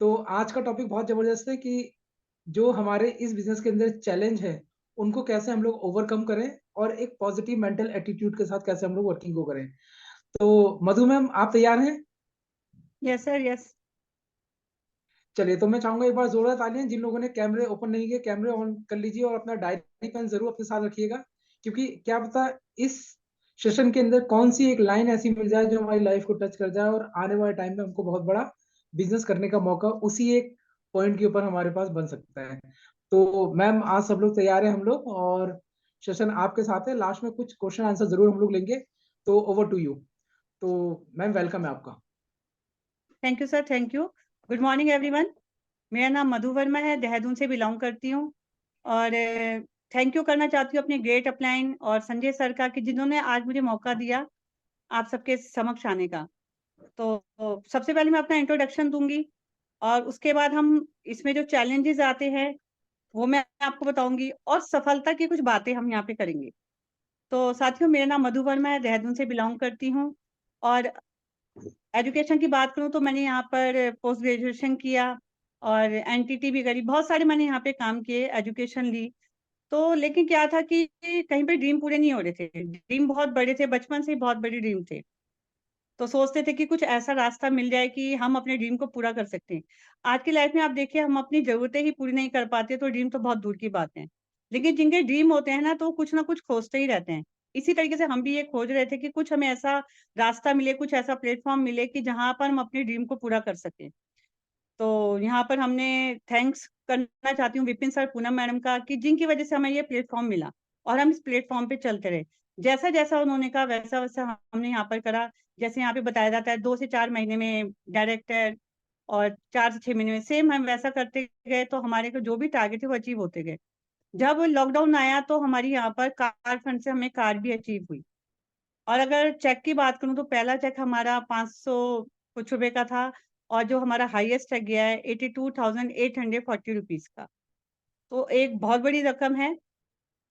तो आज का टॉपिक बहुत ज़बरदस्त है कि जो हमारे इस बिज़नेस के अंदर चैलेंज है, उनको कैसे हम लोग ओवरकम करें और एक पॉज़िटिव मेंटल एटीट्यूड के साथ कैसे हम लोग वर्किंग को करें। तो मधु मैम आप तैयार हैं? Yes sir, yes. चलिए तो मैं चाहूँगा एक बार ज़ोरदार तालियाँ जिन लोगों ने कैमरे ओपन नहीं किए, कैमरे ऑन कर लीजिए और अपना डायरी पेन ज़रूर अपने साथ रखिएगा, क्योंकि क्या पता इस सेशन के अंदर कौन-सी एक लाइन ऐसी मिल जाए जो हमारी लाइफ़ को टच कर जाए और आने वाले टाइम में हमको बहुत बड़ा बिज़नेस करने का मौका उसी एक पॉइंट के ऊपर हमारे पास बन सकता है। तो मैम आज सब लोग तैयार हैं हम लोग और सेशन आपके साथ है, लास्ट में कुछ क्वेश्चन आंसर ज़रूर हम लोग लेंगे, तो ओवर टू यू। तो मैम वेलकम है आपका। Thank you sir, thank you. Good morning everyone. मेरा नाम मधु वर्मा है, देहरादून से बिलॉन्ग करती हूँ और थैंक यू करना चाहती हूँ अपने ग्रेट अपलाइन और संजय सर का कि जिन्होंने आज मुझे मौका दिया आप सबके समक्ष आने का। तो सबसे पहले मैं अपना इंट्रोडक्शन दूँगी और उसके बाद हम इसमें जो चैलेंजेज़ आते हैं, वो मैं आपको बताऊँगी और सफलता की कुछ बातें हम यहाँ पे करेंगे। तो साथियों, मेरा नाम मधु वर्मा है, देहरादून से बिलॉन्ग करती हूँ और एजुकेशन की बात करूँ तो मैंने यहाँ पर पोस्ट ग्रेजुएशन किया और एनटीटी भी करी, बहुत सारे मैंने यहाँ पे काम किए, एजुकेशन ली। तो लेकिन क्या था कि कहीं पे ड्रीम पूरे नहीं हो रहे थे। ड्रीम बहुत बड़े थे, बचपन से ही बहुत बड़े ड्रीम थे। तो सोचते थे कि कुछ ऐसा रास्ता मिल जाए कि हम अपने ड्रीम को पूरा कर सकते हैं। आज की लाइफ में आप देखिए हम अपनी ज़रूरतें ही पूरी नहीं कर पाते तो ड्रीम तो बहुत दूर की बात है। लेकिन जिनके ड्रीम होते हैं ना तो कुछ ना कुछ खोजते ही रहते हैं। इसी तरीके से हम भी ये खोज रहे थे कि कुछ हमें ऐसा रास्ता मिले, कुछ ऐसा प्लेटफ़ॉर्म मिले कि जहाँ पर हम अपने ड्रीम को पूरा कर सकें। तो यहाँ पर हमने थैंक्स करना चाहती हूँ विपिन सर, पूनम मैडम का कि जिनकी वज़ह से हमें ये प्लेटफ़ॉर्म मिला और हम इस प्लेटफ़ॉर्म पे चलते रहे। जैसा-जैसा उन्होंने कहा वैसा-वैसा हमने यहाँ पर करा। जैसे यहाँ पे बताया जाता है 2 से 4 महीने में डायरेक्टर और 4 से 6 महीने में सेम हम वैसा करते गए तो हमारे को जो भी टारगेट थे वो अचीव होते गए। जब लॉकडाउन आया तो हमारी यहाँ पर कार फंड से हमें कार भी अचीव हुई। और अगर चेक की बात करूँ तो पहला चेक हमारा 500 कुछ रुपए का था और जो हमारा हाईएस्ट चेक गया है 82,840 रुपीज़ का। तो एक बहुत बड़ी रकम है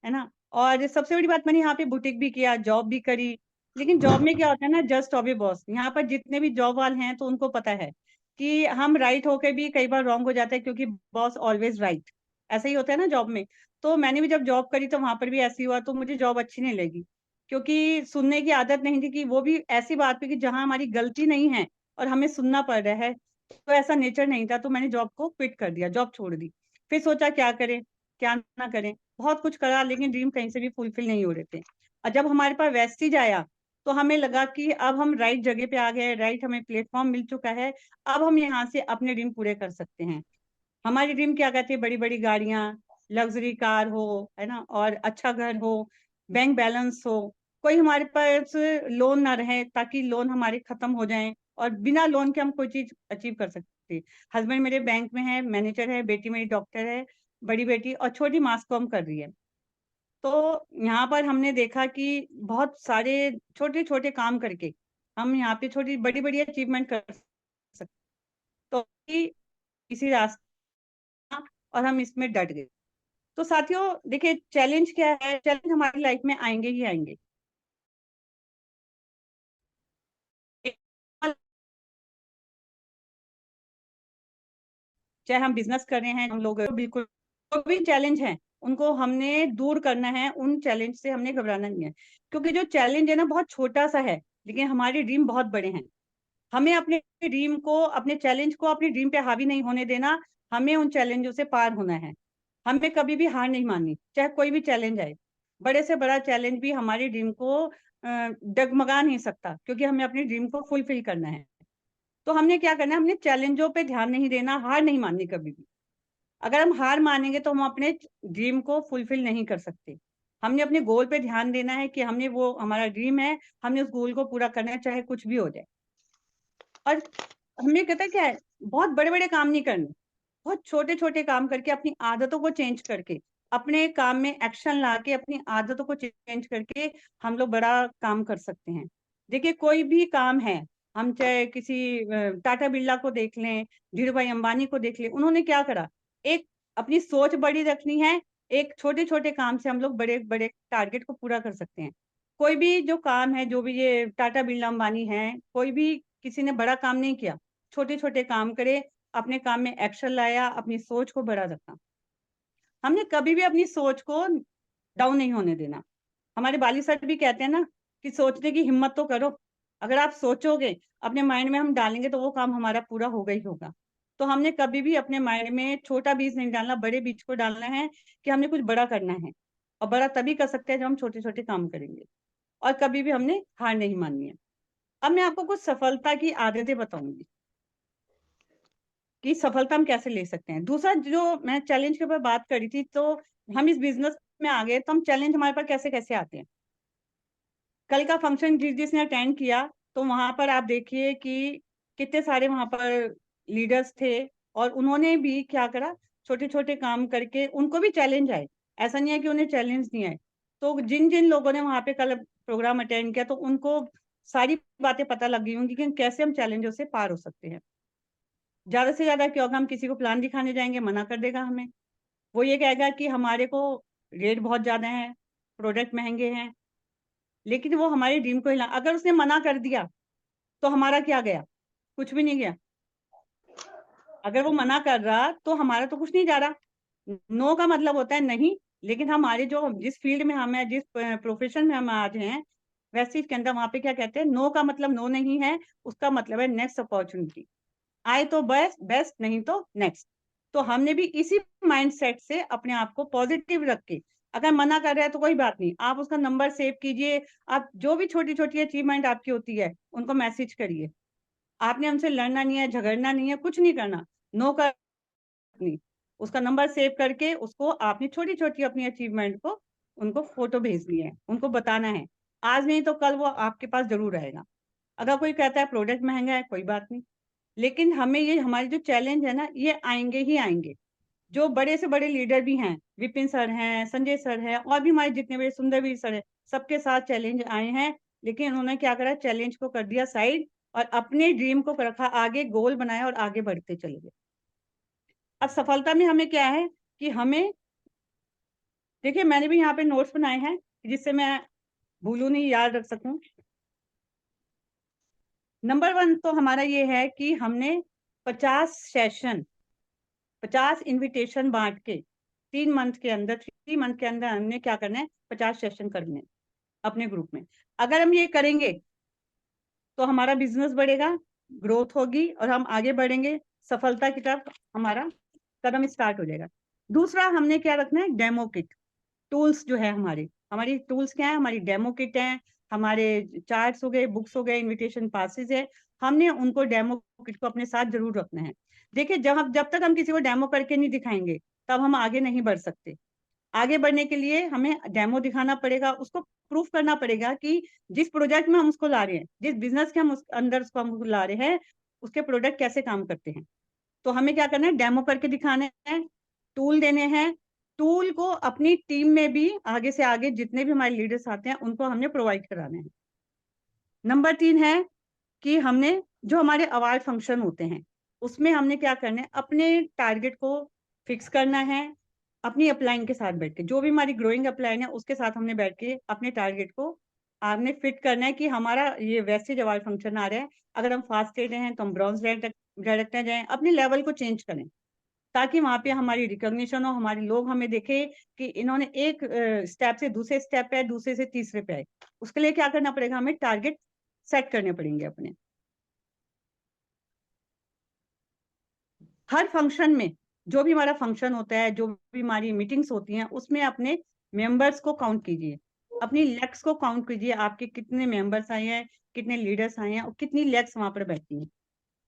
ना? और सबसे बड़ी बात मैंने यहाँ पे बुटीक भी किया, जॉब भी करी। लेकिन जॉब में क्या होता है ना जस्ट ओबे बॉस। यहाँ पर जितने भी जॉब वाले हैं तो उनको पता है कि हम राइट होके भी कई बार रॉन्ग हो जाते हैं क्योंकि बॉस ऑलवेज़ राइट। ऐसा ही होता है ना जॉब में। तो मैंने भी जब जॉब करी तो वहाँ पर भी ऐसे ही हुआ तो मुझे जॉब अच्छी नहीं लगी। क्योंकि सुनने की आदत नहीं थी कि वो भी ऐसी बात पे कि जहाँ हमारी गलती नहीं है और हमें सुनना पड़ रहा है, तो ऐसा नेचर नहीं था तो मैंने जॉब को क्विट कर दिया, जॉब छोड़ दी। फिर सोचा क्या करें, क्या ना करें? बहुत कुछ करा लेकिन ड्रीम कहीं से भी फुलफिल नहीं हो रहे थे। और जब हमारे पास वेस्टेज आया, तो हमें लगा कि अब हम राइट जगह पे आ गए, राइट हमें प्लेटफ़ॉर्म मिल चुका है, अब हम यहाँ से अपने ड्रीम पूरे कर सकते हैं। हमारी ड्रीम क्या कहते हैं बड़ी-बड़ी गाड़ियाँ, लग्ज़री कार हो, है ना? और अच्छा घर हो, बैंक बैलेंस हो, कोई हमारे पास लोन ना रहे ताकि लोन हमारे खत्म हो जाएँ और बिना लोन के हम कोई चीज़ अचीव कर सकते हैं। हस्बैंड मेरे बैंक में है, मैनेजर है, बेटी मेरी डॉक्टर है, बड़ी बेटी और छोटी मास कॉम कर रही है। तो यहाँ पर हमने देखा कि बहुत सारे छोटे-छोटे काम करके हम यहाँ पे छोटी बड़ी-बड़ी अचीवमेंट कर सकते। तो इसी रास्ते और हम इसमें डट गए। तो साथियों देखिए चैलेंज क्या है? चैलेंज हमारी लाइफ में आएँगे ही आएँगे। चाहे हम बिज़नेस कर रहे हैं, हम लोग बिल्कुल जो भी चैलेंज हैं, उनको हमने दूर करना है, उन चैलेंज से हमने घबराना नहीं है। क्योंकि जो चैलेंज है ना बहुत छोटा-सा है, लेकिन हमारे ड्रीम बहुत बड़े हैं। हमें अपने ड्रीम को, अपने चैलेंज को अपनी ड्रीम पे हावी नहीं होने देना, हमें उन चैलेंजों से पार होना है। हमें कभी भी हार नहीं माननी, चाहे कोई भी चैलेंज आए। बड़े से बड़ा चैलेंज भी हमारी ड्रीम को डगमगा नहीं सकता क्योंकि हमें अपनी ड्रीम को फुलफिल करना है। तो हमने क्या करना है, हमने चैलेंजों पे ध्यान नहीं देना, हार नहीं माननी कभी भी। अगर हम हार मानेंगे तो हम अपने ड्रीम को फुलफिल नहीं कर सकते। हमने अपने गोल पे ध्यान देना है कि हमने वो हमारा ड्रीम है, हमने उस गोल को पूरा करना है चाहे कुछ भी हो जाए। और हमें कहता है क्या है, बहुत बड़े-बड़े काम नहीं करने, बहुत छोटे-छोटे काम करके अपनी आदतों को चेंज करके, अपने काम में एक्शन लाके अपनी आदतों को चेंज करके हम लोग बड़ा काम कर सकते हैं। देखिए कोई भी काम है, हम चाहे किसी टाटा बिरला को देख लें, धीरूभाई अंबानी को देख लें, उन्होंने क्या करा? एक अपनी सोच बड़ी रखनी है, एक छोटे-छोटे काम से हम लोग बड़े-बड़े टारगेट को पूरा कर सकते हैं। कोई भी जो काम है, जो भी ये टाटा बिरला अंबानी हैं, कोई भी किसी ने बड़ा काम नहीं किया, छोटे-छोटे काम करे, अपने काम में एक्शन लाया, अपनी सोच को बड़ा रखा। हमने कभी भी अपनी सोच को डाउन नहीं होने देना। हमारे बाली सर भी कहते हैं ना कि सोचने की हिम्मत तो करो। अगर आप सोचोगे, अपने माइंड में हम डालेंगे तो वो काम हमारा पूरा होगा ही होगा। तो हमने कभी भी अपने माइंड में छोटा बीज नहीं डालना, बड़े बीज को डालना है कि हमने कुछ बड़ा करना है। और बड़ा तभी कर सकते हैं जब हम छोटे छोटे काम करेंगे, और कभी भी हमने हार नहीं माननी है। अब मैं आपको कुछ सफलता की आदतें बताऊंगी कि सफलता हम कैसे ले सकते हैं। दूसरा, जो मैं चैलेंज के ऊपर बात करी थी, तो हम इस बिजनेस में आ गए तो हम चैलेंज हमारे पास कैसे कैसे आते हैं। कल का फंक्शन जिसने अटेंड किया, तो वहां पर आप देखिए कि कितने सारे वहां पर लीडर्स थे, और उन्होंने भी क्या करा, छोटे छोटे काम करके उनको भी चैलेंज आए। ऐसा नहीं है कि उन्हें चैलेंज नहीं आए। तो जिन जिन लोगों ने वहां पे कल प्रोग्राम अटेंड किया, तो उनको सारी बातें पता लग गई होंगी कि कैसे हम चैलेंजों से पार हो सकते हैं। ज्यादा से ज्यादा क्या होगा, हम किसी को प्लान दिखाने जाएंगे, मना कर देगा हमें। वो ये कहेगा कि हमारे को रेट बहुत ज्यादा है, प्रोडक्ट महंगे हैं। लेकिन वो हमारे ड्रीम को हिला, अगर उसने मना कर दिया तो हमारा क्या गया, कुछ भी नहीं गया। अगर वो मना कर रहा तो हमारा तो कुछ नहीं जा रहा। नो का मतलब होता है नहीं। लेकिन हमारे जो जिस फील्ड में हम हैं, जिस प्रोफेशन में हम आज हैं, वैसे के अंदर वहां पे क्या कहते हैं, नो का मतलब नो नहीं है, उसका मतलब है नेक्स्ट अपॉर्चुनिटी। आए तो बेस्ट बेस्ट, नहीं तो नेक्स्ट। तो हमने भी इसी माइंडसेट से अपने आप को पॉजिटिव रख के, अगर मना कर रहे हैं तो कोई बात नहीं, आप उसका नंबर सेव कीजिए। आप जो भी छोटी छोटी अचीवमेंट आपकी होती है उनको मैसेज करिए। आपने हमसे लड़ना नहीं है, झगड़ना नहीं है, कुछ नहीं करना। नो कर नहीं, उसका नंबर सेव करके उसको आपने छोटी छोटी अपनी अचीवमेंट को उनको फोटो भेजनी है, उनको बताना है। आज नहीं तो कल वो आपके पास जरूर आएगा। अगर कोई कहता है प्रोडक्ट महंगा है, कोई बात नहीं, लेकिन हमें ये हमारी जो चैलेंज है ना, ये आएंगे ही आएंगे। जो बड़े से बड़े लीडर भी हैं, विपिन सर हैं, संजय सर हैं, और भी हमारे जितने बड़े सुंदरवीर सर हैं, सबके साथ चैलेंज आए हैं। लेकिन उन्होंने क्या करा, चैलेंज को कर दिया साइड, और अपने ड्रीम को रखा आगे, गोल बनाया और आगे बढ़ते चले गए। अब सफलता में हमें क्या है कि हमें, देखिए मैंने भी यहाँ पे नोट्स बनाए हैं जिससे मैं भूलू नहीं, याद रख सकूं। नंबर 1 तो हमारा ये है कि हमने 50 सेशन, 50 इनविटेशन बांट के 3 मंथ के अंदर, 3 मंथ के अंदर हमने क्या करना है, 50 सेशन करने अपने ग्रुप में। अगर हम ये करेंगे तो हमारा बिजनेस बढ़ेगा, ग्रोथ होगी, और हम आगे बढ़ेंगे, सफलता की तरफ हमारा कदम स्टार्ट हो जाएगा। दूसरा, हमने क्या रखना है, डेमो किट। टूल्स जो है हमारे, हमारी टूल्स क्या है, हमारी डेमो किट है, हमारे चार्ट्स हो गए, बुक्स हो गए, इनविटेशन पासेस है। हमने उनको डेमो किट को अपने साथ जरूर रखना है। देखिए, जब तक हम किसी को डेमो करके नहीं दिखाएंगे, तब हम आगे नहीं बढ़ सकते। आगे बढ़ने के लिए हमें डेमो दिखाना पड़ेगा, उसको प्रूफ करना पड़ेगा कि जिस प्रोजेक्ट में हम उसको ला रहे हैं, जिस बिजनेस के हम अंदर उसको हम ला रहे हैं, उसके प्रोडक्ट कैसे काम करते हैं। तो हमें क्या करना है, डेमो करके दिखाने हैं, टूल देने हैं। टूल को अपनी टीम में भी आगे से आगे जितने भी हमारे लीडर्स आते हैं उनको हमने प्रोवाइड कराने हैं। नंबर 3 है कि हमने जो हमारे अवार्ड फंक्शन होते हैं, उसमें हमने क्या करना है, अपने टारगेट को फिक्स करना है। अपनी अपलाइन के साथ बैठ के, जो भी हमारी ग्रोइंग अपलाइन है उसके साथ हमने बैठ के अपने टारगेट को आपने फिट करना है कि हमारा ये वैसे अवार्ड फंक्शन आ रहा है, अगर हम फास्ट रहे हैं तो हम ब्रॉन्ज डायरेक्टर जाएं, अपने लेवल को चेंज करें, ताकि वहां पे हमारी रिकॉग्निशन हो, हमारे लोग हमें देखे कि इन्होंने एक स्टेप से दूसरे स्टेप पे आए, दूसरे से तीसरे पे आए। उसके लिए क्या करना पड़ेगा, हमें टारगेट सेट करने पड़ेंगे अपने। हर फंक्शन में, जो भी हमारा फंक्शन होता है, जो भी हमारी मीटिंग्स होती हैं, उसमें अपने मेंबर्स को काउंट कीजिए, अपनी लेग्स को काउंट कीजिए, आपके कितने मेंबर्स आए हैं, कितने लीडर्स आए हैं, और कितनी लेग्स वहां पर बैठी हैं।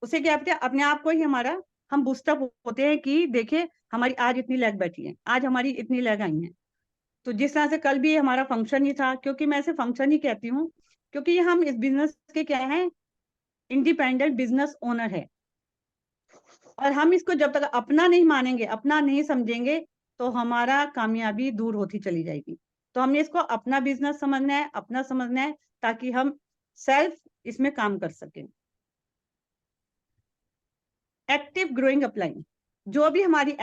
उसे क्या कहते हैं, अपने आप को ही हमारा हम बूस्टअप होते हैं कि देखिए हमारी आज इतनी लेग बैठी है, आज हमारी इतनी लेग आई हैं। तो जिस तरह से कल भी हमारा फंक्शन ही था, क्योंकि मैं इसे फंक्शन ही कहती हूँ, क्योंकि ये हम इस बिजनेस के क्या है, इंडिपेंडेंट बिजनेस ओनर है। और हम इसको जब तक अपना नहीं मानेंगे, अपना नहीं समझेंगे, तो हमारा कामयाबी दूर होती चली जाएगी। तो हमने इसको अपना बिजनेस समझना है, अपना समझना है, ताकि हम सेल्फ इसमें काम कर सकें। एक्टिव ग्रोइंग अपलाइन, जो भी हमारी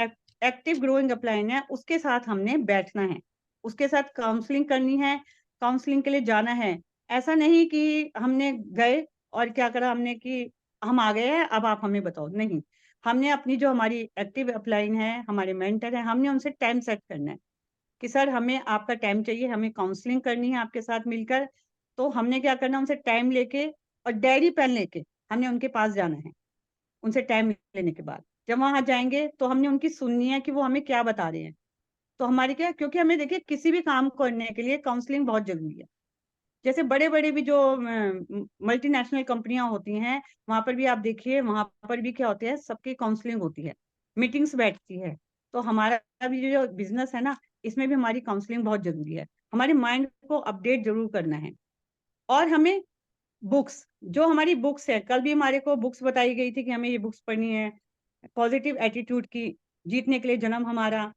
एक्टिव ग्रोइंग अपलाइन है, उसके साथ हमने बैठना है, उसके साथ काउंसलिंग करनी है, काउंसलिंग के लिए जाना है। ऐसा नहीं कि हमने गए और क्या करा हमने कि हम आ गए हैं, अब आप हमें बताओ, नहीं। हमने अपनी जो हमारी एक्टिव अपलाइन है, हमारे मेंटर हैं, हमने उनसे टाइम सेट करना है कि सर हमें आपका टाइम चाहिए, हमें काउंसलिंग करनी है आपके साथ मिलकर। तो हमने क्या करना, उनसे टाइम लेके और डायरी पेन लेके हमने उनके पास जाना है। उनसे टाइम लेने के बाद जब वहां जाएंगे तो हमने उनकी सुननी है कि वो हमें क्या बता रहे हैं। तो हमारी क्या, क्योंकि हमें देखिए किसी भी काम करने के लिए काउंसलिंग बहुत जरूरी है। जैसे बड़े बड़े भी जो मल्टीनेशनल कंपनियां होती हैं, वहां पर भी आप देखिए, वहां पर भी क्या होते हैं, सबकी काउंसलिंग होती है, मीटिंग्स बैठती है। तो हमारा भी जो बिजनेस है ना, इसमें भी हमारी काउंसलिंग बहुत जरूरी है। हमारे माइंड को अपडेट जरूर करना है। और हमें बुक्स, जो हमारी बुक्स है, कल भी हमारे को बुक्स बताई गई थी कि हमें ये बुक्स पढ़नी है, पॉजिटिव एटीट्यूड की, जीतने के लिए जन्म हमारा,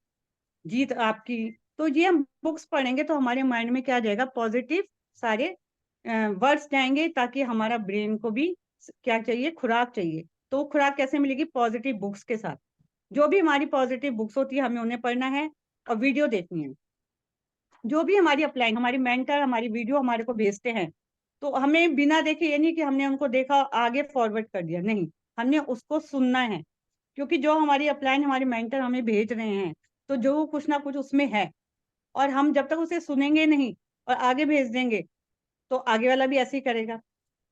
जीत आपकी। तो ये हम बुक्स पढ़ेंगे तो हमारे माइंड में क्या आ जाएगा, पॉजिटिव सारे वर्ड्स जाएंगे, ताकि हमारा ब्रेन को भी क्या चाहिए, खुराक चाहिए। तो खुराक कैसे मिलेगी, पॉजिटिव बुक्स के साथ। जो भी हमारी पॉजिटिव बुक्स होती है हमें उन्हें पढ़ना है और वीडियो देखनी है। जो भी हमारी अपलाइन, हमारी मेंटर हमारी वीडियो हमारे को भेजते हैं, तो हमें बिना देखे, ये नहीं कि हमने उनको देखा आगे फॉरवर्ड कर दिया, नहीं, हमने उसको सुनना है। क्योंकि जो हमारी अपलाइन हमारे मेंटर हमें भेज रहे हैं, तो जो कुछ ना कुछ उसमें है, और हम जब तक उसे सुनेंगे नहीं और आगे भेज देंगे, तो आगे वाला भी ऐसे ही करेगा।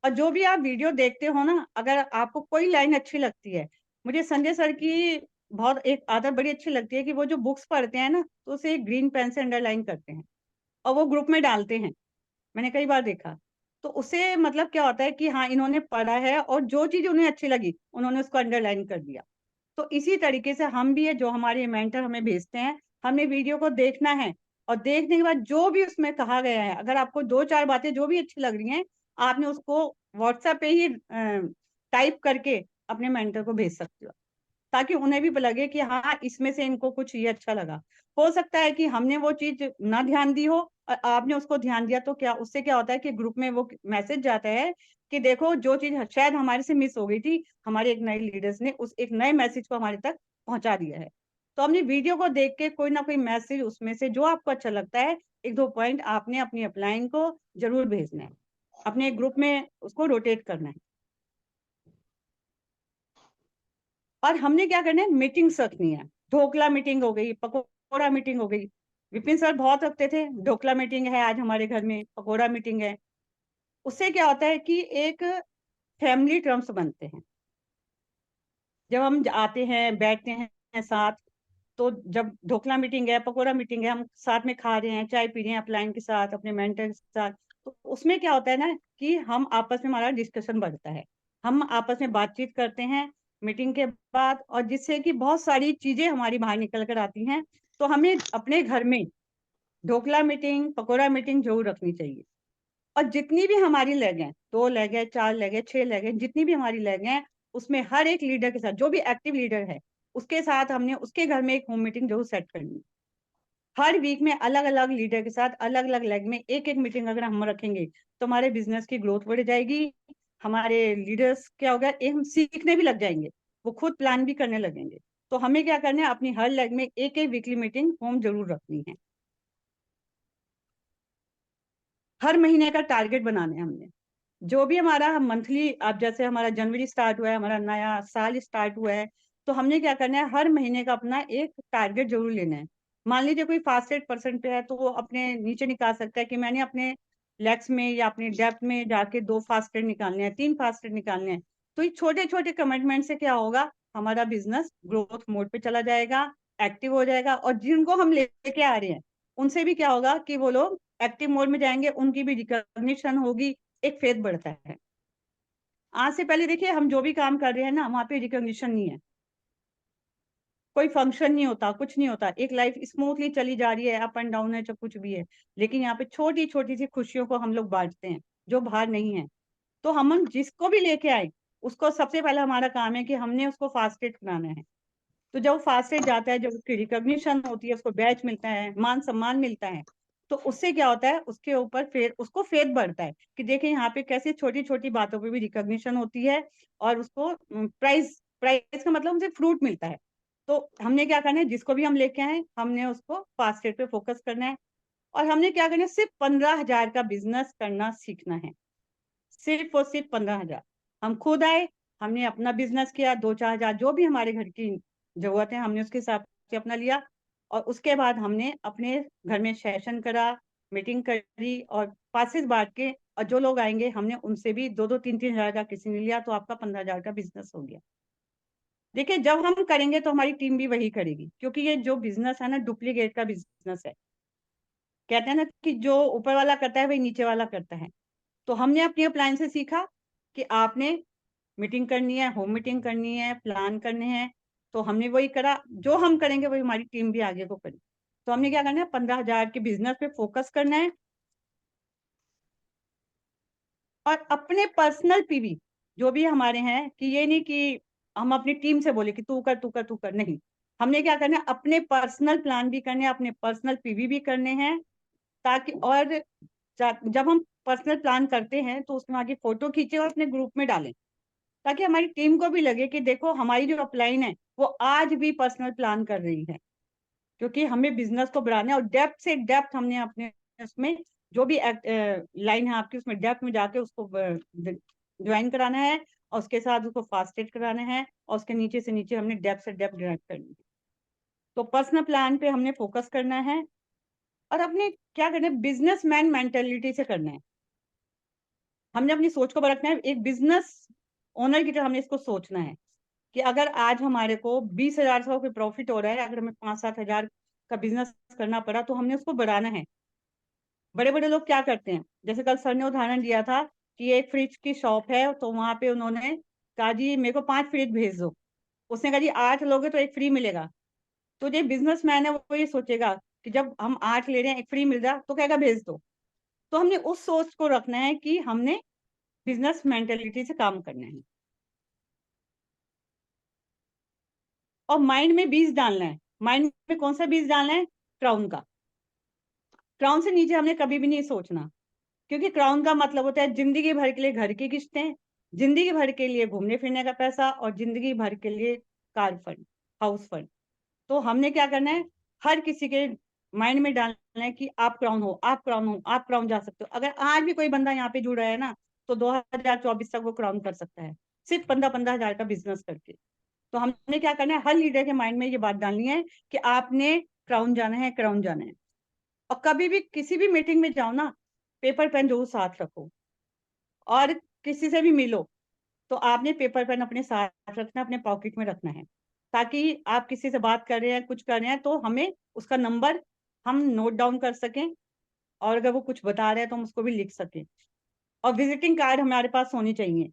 और जो भी आप वीडियो देखते हो ना, अगर आपको कोई लाइन अच्छी लगती है, मुझे संजय सर की बहुत एक आदत बड़ी अच्छी लगती है कि वो जो बुक्स पढ़ते हैं ना, तो उसे ग्रीन पेन से अंडरलाइन करते हैं और वो ग्रुप में डालते हैं। मैंने कई बार देखा। तो उससे मतलब क्या होता है कि हाँ, इन्होंने पढ़ा है और जो चीज उन्हें अच्छी लगी उन्होंने उसको अंडरलाइन कर दिया। तो इसी तरीके से हम भी है, जो हमारे मेंटर हमें भेजते हैं, हमने वीडियो को देखना है। और देखने के बाद जो भी उसमें कहा गया है, अगर आपको दो चार बातें जो भी अच्छी लग रही हैं, आपने उसको व्हाट्सएप पे ही टाइप करके अपने मेंटर को भेज सकते हो, ताकि उन्हें भी लगे कि हाँ, इसमें से इनको कुछ ये अच्छा लगा। हो सकता है कि हमने वो चीज ना ध्यान दी हो और आपने उसको ध्यान दिया, तो क्या उससे क्या होता है कि ग्रुप में वो मैसेज जाता है कि देखो, जो चीज शायद हमारे से मिस हो गई थी, हमारे एक नए लीडर्स ने उस एक नए मैसेज को हमारे तक पहुंचा दिया है। तो हमने वीडियो को देख के कोई ना कोई मैसेज उसमें से जो आपको अच्छा लगता है, एक दो पॉइंट आपने अपनी अपलाइन को जरूर भेजना है, अपने ग्रुप में उसको रोटेट करना है। और हमने क्या करना है, मीटिंग्स रखनी है। ढोकला मीटिंग हो गई, पकोड़ा मीटिंग हो गई। विपिन सर बहुत रखते थे, ढोकला मीटिंग है आज हमारे घर में, पकोड़ा मीटिंग है। उससे क्या होता है कि एक फैमिली टर्म्स बनते हैं। जब हम आते हैं, बैठते हैं साथ, तो जब ढोकला मीटिंग है, पकोड़ा मीटिंग है, हम साथ में खा रहे हैं, चाय पी रहे हैं अपलाइन के साथ, अपने मेंटर के साथ, तो उसमें क्या होता है ना कि हम आपस में, हमारा डिस्कशन बढ़ता है, हम आपस में बातचीत करते हैं मीटिंग के बाद, और जिससे कि बहुत सारी चीजें हमारी बाहर निकल कर आती हैं। तो हमें अपने घर में ढोकला मीटिंग, पकोड़ा मीटिंग जरूर रखनी चाहिए। और जितनी भी हमारी लेग हैं, 2 लेग है, 4 लेग है, 6 लेग है, जितनी भी हमारी लेग हैं, उसमें हर एक लीडर के साथ, जो भी एक्टिव लीडर है, उसके साथ हमने उसके घर में एक होम मीटिंग जरूर सेट करनी है। हर वीक में अलग अलग लीडर के साथ अलग अलग लेग में एक एक मीटिंग अगर हम रखेंगे, तो हमारे बिजनेस की ग्रोथ बढ़ जाएगी। हमारे लीडर्स क्या होगा, एक हम सीखने भी लग जाएंगे, वो खुद प्लान भी करने लगेंगे। तो हमें क्या करना है, अपनी हर लेग में एक एक वीकली मीटिंग होम जरूर रखनी है। हर महीने का टारगेट बनाना है हमने। जो भी हमारा मंथली, अब जैसे हमारा जनवरी स्टार्ट हुआ है, हमारा नया साल स्टार्ट हुआ है, तो हमने क्या करना है, हर महीने का अपना एक टारगेट जरूर लेना है। मान लीजिए कोई फास्टेड पर्सन पे है, तो वो अपने नीचे निकाल सकता है कि मैंने अपने लेग्स में या अपने डेप्थ में जाके 2 फास्टेड निकालने हैं, 3 फास्टेड निकालने हैं। तो ये छोटे छोटे कमिटमेंट से क्या होगा, हमारा बिजनेस ग्रोथ मोड पे चला जाएगा, एक्टिव हो जाएगा। और जिनको हम लेके आ रहे हैं, उनसे भी क्या होगा कि वो लोग एक्टिव मोड में जाएंगे, उनकी भी रिकॉग्निशन होगी, एक फेथ बढ़ता है। आज से पहले देखिए, हम जो भी काम कर रहे हैं ना, वहां पे रिकॉग्निशन नहीं है, कोई फंक्शन नहीं होता, कुछ नहीं होता, एक लाइफ स्मूथली चली जा रही है, अप एंड डाउन है, चाहे कुछ भी है। लेकिन यहाँ पे छोटी छोटी सी खुशियों को हम लोग बांटते हैं, जो बाहर नहीं है। तो हम जिसको भी लेके आए, उसको सबसे पहले हमारा काम है कि हमने उसको फास्टेड बनाना है। तो जब फास्टेड जाता है, जब उसकी रिकॉग्निशन होती है, उसको बैच मिलता है, मान सम्मान मिलता है, तो उससे क्या होता है, उसके ऊपर फिर उसको फेथ बढ़ता है कि देखिए यहाँ पे कैसे छोटी छोटी बातों पे भी रिकॉग्निशन होती है, और उसको प्राइज, प्राइज का मतलब उसे फ्रूट मिलता है। तो हमने क्या करना है, जिसको भी हम लेके आए, हमने उसको फास्टेड पे फोकस करना है। और हमने क्या करना है, सिर्फ 15,000 का बिजनेस करना सीखना है, सिर्फ और सिर्फ 15,000। हम खुद आए, हमने अपना बिजनेस किया, 2-4 हजार जो भी हमारे घर की जरूरत है हमने उसके हिसाब से अपना लिया, और उसके बाद हमने अपने घर में सेशन करा, मीटिंग करी और पासेस बांट के, और जो लोग आएंगे हमने उनसे भी 2-2, 3-3 हजार का किसी ने लिया, तो आपका 15 हजार का बिजनेस हो गया। देखिए, जब हम करेंगे तो हमारी टीम भी वही करेगी, क्योंकि ये जो बिजनेस है ना, डुप्लीकेट का बिजनेस है। कहते हैं ना कि जो ऊपर वाला करता है वही नीचे वाला करता है। तो हमने अपनी अपलाइन से सीखा कि आपने मीटिंग करनी है, होम मीटिंग करनी है, प्लान करने हैं, तो हमने वही करा। जो हम करेंगे वही हमारी टीम भी आगे को करेगी। तो हमने क्या करना है, 15 हजार के बिजनेस पे फोकस करना है, और अपने पर्सनल पीवी जो भी हमारे हैं, कि ये नहीं कि हम अपनी टीम से बोले कि तू कर तू कर तू कर, नहीं। हमने क्या करना है, अपने पर्सनल प्लान भी करने हैं, अपने पर्सनल पीवी भी करने हैं, ताकि और जब हम पर्सनल प्लान करते हैं तो उसमें आगे फोटो खींचे और अपने ग्रुप में डालें, ताकि हमारी टीम को भी लगे कि देखो हमारी जो अपलाइन है वो आज भी पर्सनल प्लान कर रही है, क्योंकि हमें बिजनेस को बढ़ाना है। और डेप्थ से डेप्थ हमने अपने उसमें जो भी लाइन है आपकी, उसमें डेप्थ में जाके उसको ज्वाइन कराना है, और उसके साथ उसको फास्टेड कराना है, और उसके नीचे से नीचे हमने डेप्थ से डेप्थ ड्राइव करनी है। तो पर्सनल प्लान पे हमने फोकस करना है, और अपने क्या करना है, बिजनेसमैन मेंटेलिटी से करना है। हमने अपनी सोच को परखना है, एक बिजनेस ओनर की तरह हमने इसको सोचना है कि अगर आज हमारे को 20,000 का कोई प्रॉफिट हो रहा है, अगर हमें 5-7 हजार का बिजनेस करना पड़ा, तो हमने उसको बढ़ाना है। बड़े बड़े लोग क्या करते हैं, जैसे कल सर ने उदाहरण दिया था कि एक फ्रिज की शॉप है, तो वहां पे उन्होंने कहा जी मेरे को 5 फ्रिज भेज दो। उसने कहा जी 8 लोगे तो एक फ्री मिलेगा। तो जो बिजनेसमैन है वो ये सोचेगा कि जब हम 8 ले रहे हैं, एक फ्री मिल रहा, तो कहेगा भेज दो। तो हमने उस सोच को रखना है कि हमने बिजनेस मेंटेलिटी से काम करना है, और माइंड में बीज डालना है। माइंड में कौन सा बीज डालना है, क्राउन का। क्राउन से नीचे हमने कभी भी नहीं सोचना, क्योंकि क्राउन का मतलब होता है जिंदगी भर के लिए घर की किस्तें, जिंदगी भर के लिए घूमने फिरने का पैसा, और जिंदगी भर के लिए कार फंड, हाउस फंड। तो हमने क्या करना है, हर किसी के माइंड में डालना है कि आप क्राउन हो, आप क्राउन हो, आप क्राउन जा सकते हो। अगर आज भी कोई बंदा यहाँ पे जुड़ रहा है ना, तो 2024 तक वो क्राउन कर सकता है, सिर्फ 15-15 हजार का बिजनेस करके। तो हमने क्या करना है, हर लीडर के माइंड में ये बात डालनी है कि आपने क्राउन जाना है, क्राउन जाना है। और कभी भी किसी भी मीटिंग में जाओ ना, पेपर पेन जरूर साथ रखो, और किसी से भी मिलो तो आपने पेपर पेन अपने साथ रखना, अपने पॉकेट में रखना है, ताकि आप किसी से बात कर रहे हैं, कुछ कर रहे हैं, तो हमें उसका नंबर हम नोट डाउन कर सकें, और अगर वो कुछ बता रहे हैं तो हम उसको भी लिख सकें। और विजिटिंग कार्ड हमारे पास होनी चाहिए,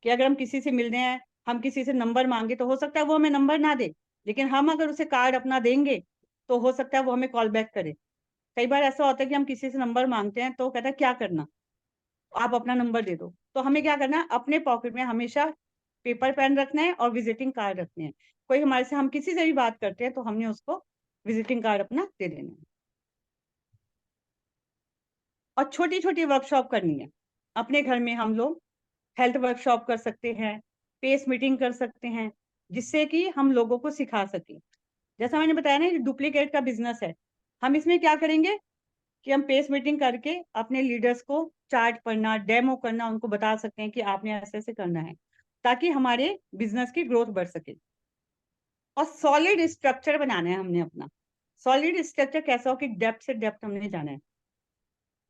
कि अगर हम किसी से मिल रहे हैं, हम किसी से नंबर मांगे, तो हो सकता है वो हमें नंबर ना दे, लेकिन हम अगर उसे कार्ड अपना देंगे तो हो सकता है वो हमें कॉल बैक करे। कई बार ऐसा होता है कि हम किसी से नंबर मांगते हैं तो कहता है क्या करना, आप अपना नंबर दे दो। तो हमें क्या करना है, अपने पॉकेट में हमेशा पेपर पेन रखना है और विजिटिंग कार्ड रखने हैं। कोई हमारे से, हम किसी से भी बात करते हैं तो हमने उसको विजिटिंग कार्ड अपना दे देना है। और छोटी छोटी वर्कशॉप करनी है अपने घर में। हम लोग हेल्थ वर्कशॉप कर सकते हैं, पेस मीटिंग कर सकते हैं, जिससे कि हम लोगों को सिखा सकें। जैसा मैंने बताया ना, डुप्लीकेट का बिजनेस है, हम इसमें क्या करेंगे कि हम पेस मीटिंग करके अपने लीडर्स को चार्ट पढ़ना, डेमो करना, उनको बता सकते हैं कि आपने ऐसे ऐसे करना है, ताकि हमारे बिजनेस की ग्रोथ बढ़ सके। और सॉलिड स्ट्रक्चर बनाना है हमने अपना। सॉलिड स्ट्रक्चर कैसा हो कि डेप्थ से डेप्थ हमने जाना है।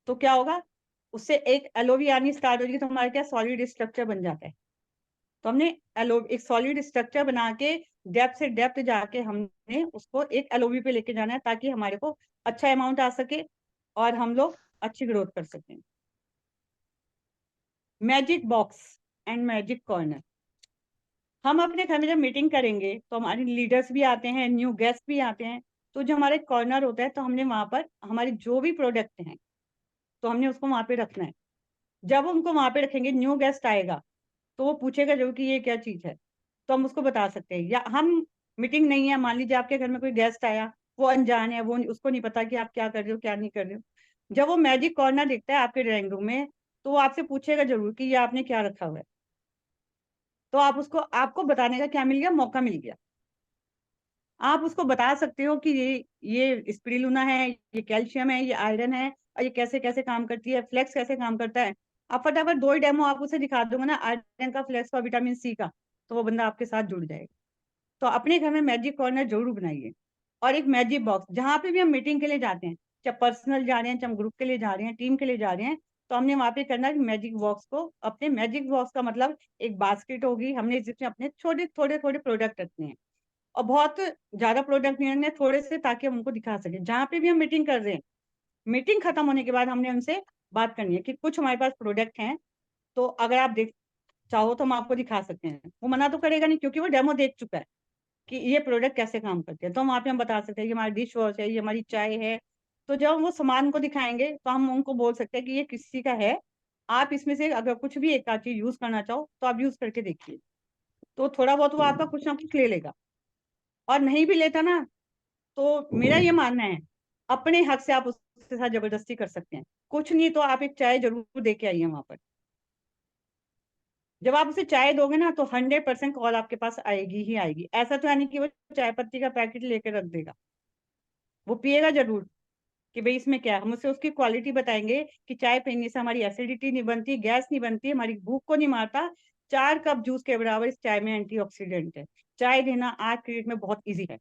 तो क्या होगा, उससे एक एलओवी आनी स्टार्ट होगी, तो हमारा क्या सॉलिड स्ट्रक्चर बन जाता है। तो हमने एक सॉलिड स्ट्रक्चर बना के डेप्थ से डेप्थ जाके हमने उसको एक एलओवी पे लेके जाना है, ताकि हमारे को अच्छा अमाउंट आ सके और हम लोग अच्छी ग्रोथ कर सकें। Magic box and magic corner. हम अपने घर में जब मीटिंग करेंगे तो हमारे लीडर्स भी आते हैं, न्यू गेस्ट भी आते हैं, तो जो हमारा कॉर्नर होता है, तो हमने वहां पर हमारे जो भी प्रोडक्ट हैं तो हमने उसको वहां पे रखना है। जब उनको वहां पे रखेंगे, न्यू गेस्ट आएगा तो वो पूछेगा जरूर कि ये क्या चीज है, तो हम उसको बता सकते हैं। या हम मीटिंग नहीं है, मान लीजिए आपके घर में कोई गेस्ट आया, वो अनजान है, वो उसको नहीं पता कि आप क्या कर रहे हो क्या नहीं कर रहे हो, जब वो मैजिक कॉर्नर देखता है आपके ड्राइंग रूम में, तो वो आपसे पूछेगा जरूर कि ये आपने क्या रखा हुआ है। तो आप उसको, आपको बताने का क्या मिल गया, मौका मिल गया। आप उसको बता सकते हो कि ये स्पिरुलिना है, ये कैल्शियम है, ये आयरन है, और ये कैसे कैसे काम करती है, फ्लेक्स कैसे काम करता है। आप फटाफट 2 ही डेमो आप उसे दिखा दोगे ना, आयरन का, फ्लेक्स और विटामिन सी का, तो वो बंदा आपके साथ जुड़ जाएगा। तो अपने घर में मैजिक कॉर्नर जरूर बनाइए, और एक मैजिक बॉक्स, जहां पे भी हम मीटिंग के लिए जाते हैं, चाहे पर्सनल जा रहे हैं, चाहे हम ग्रुप के लिए जा रहे हैं, टीम के लिए जा रहे हैं, तो हमने वहां पे करना है मैजिक बॉक्स को, अपने मैजिक बॉक्स का मतलब एक बास्केट होगी, हमने जिसमें अपने छोटे थोड़े थोड़े प्रोडक्ट रखने हैं, और बहुत ज्यादा प्रोडक्ट नहीं रखने, थोड़े से, ताकि हम उनको दिखा सकें। जहां पे भी हम मीटिंग कर रहे हैं, मीटिंग खत्म होने के बाद हमने उनसे बात करनी है कि कुछ हमारे पास प्रोडक्ट हैं, तो अगर आप देख चाहो तो हम आपको दिखा सकते हैं। वो मना तो करेगा नहीं, क्योंकि वो डेमो देख चुका है कि ये प्रोडक्ट कैसे काम करते हैं। तो हम वहाँ पे हम बता सकते हैं कि हमारी डिश वॉश है, ये हमारी चाय है। तो जब वो सामान को दिखाएंगे तो हम उनको बोल सकते हैं कि ये किसी का है, आप इसमें से अगर कुछ भी एक आध चीज यूज करना चाहो तो आप यूज करके देखिए। तो थोड़ा बहुत वो आपका कुछ ना कुछ ले लेगा, और नहीं भी लेता ना, तो मेरा ये मानना है अपने हक से आप उसके साथ जबरदस्ती कर सकते हैं। कुछ नहीं तो आप एक चाय जरूर दे के आइए वहां पर। जब आप उसे चाय दोगे ना, तो 100% कॉल आपके पास आएगी ही आएगी। ऐसा तो है नहीं कि वो चाय पत्ती का पैकेट लेकर रख देगा, वो पिएगा जरूर कि भाई इसमें क्या है। हम उसे उसकी क्वालिटी बताएंगे कि चाय पीने से हमारी एसिडिटी नहीं बनती, गैस नहीं बनती, हमारी भूख को नहीं मारता, 4 कप जूस के बराबर इस चाय में एंटीऑक्सीडेंट है। चाय देना आज के डेट में बहुत ईजी है।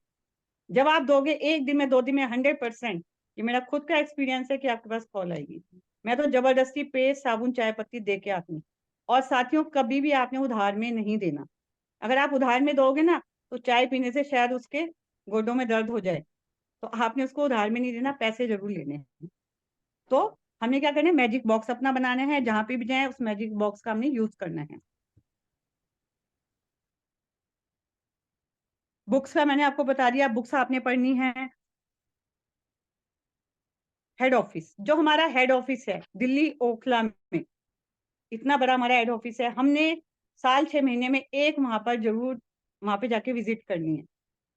जब आप दोगे 1 दिन में, 2 दिन में, 100%, ये मेरा खुद का एक्सपीरियंस है कि आपके पास कॉल आएगी। मैं तो जबरदस्ती पेस्ट, साबुन, चाय पत्ती दे के आती हूँ। और साथियों, कभी भी आपने उधार में नहीं देना। अगर आप उधार में दोगे ना, तो चाय पीने से शायद उसके गोडों में दर्द हो जाए, तो आपने उसको उधार में नहीं देना, पैसे जरूर लेने हैं। तो हमें क्या करना है, मैजिक बॉक्स अपना बनाना है, जहां पे भी जाए उस मैजिक बॉक्स का हमने यूज करना है। बुक्स का मैंने आपको बता दिया, बुक्स आपने पढ़नी है। हेड ऑफिस, जो हमारा हेड ऑफिस है दिल्ली ओखला में, इतना बड़ा हमारा हेड ऑफिस है, हमने साल 6 महीने में एक वहां पर जरूर वहां पे जाके विजिट करनी है,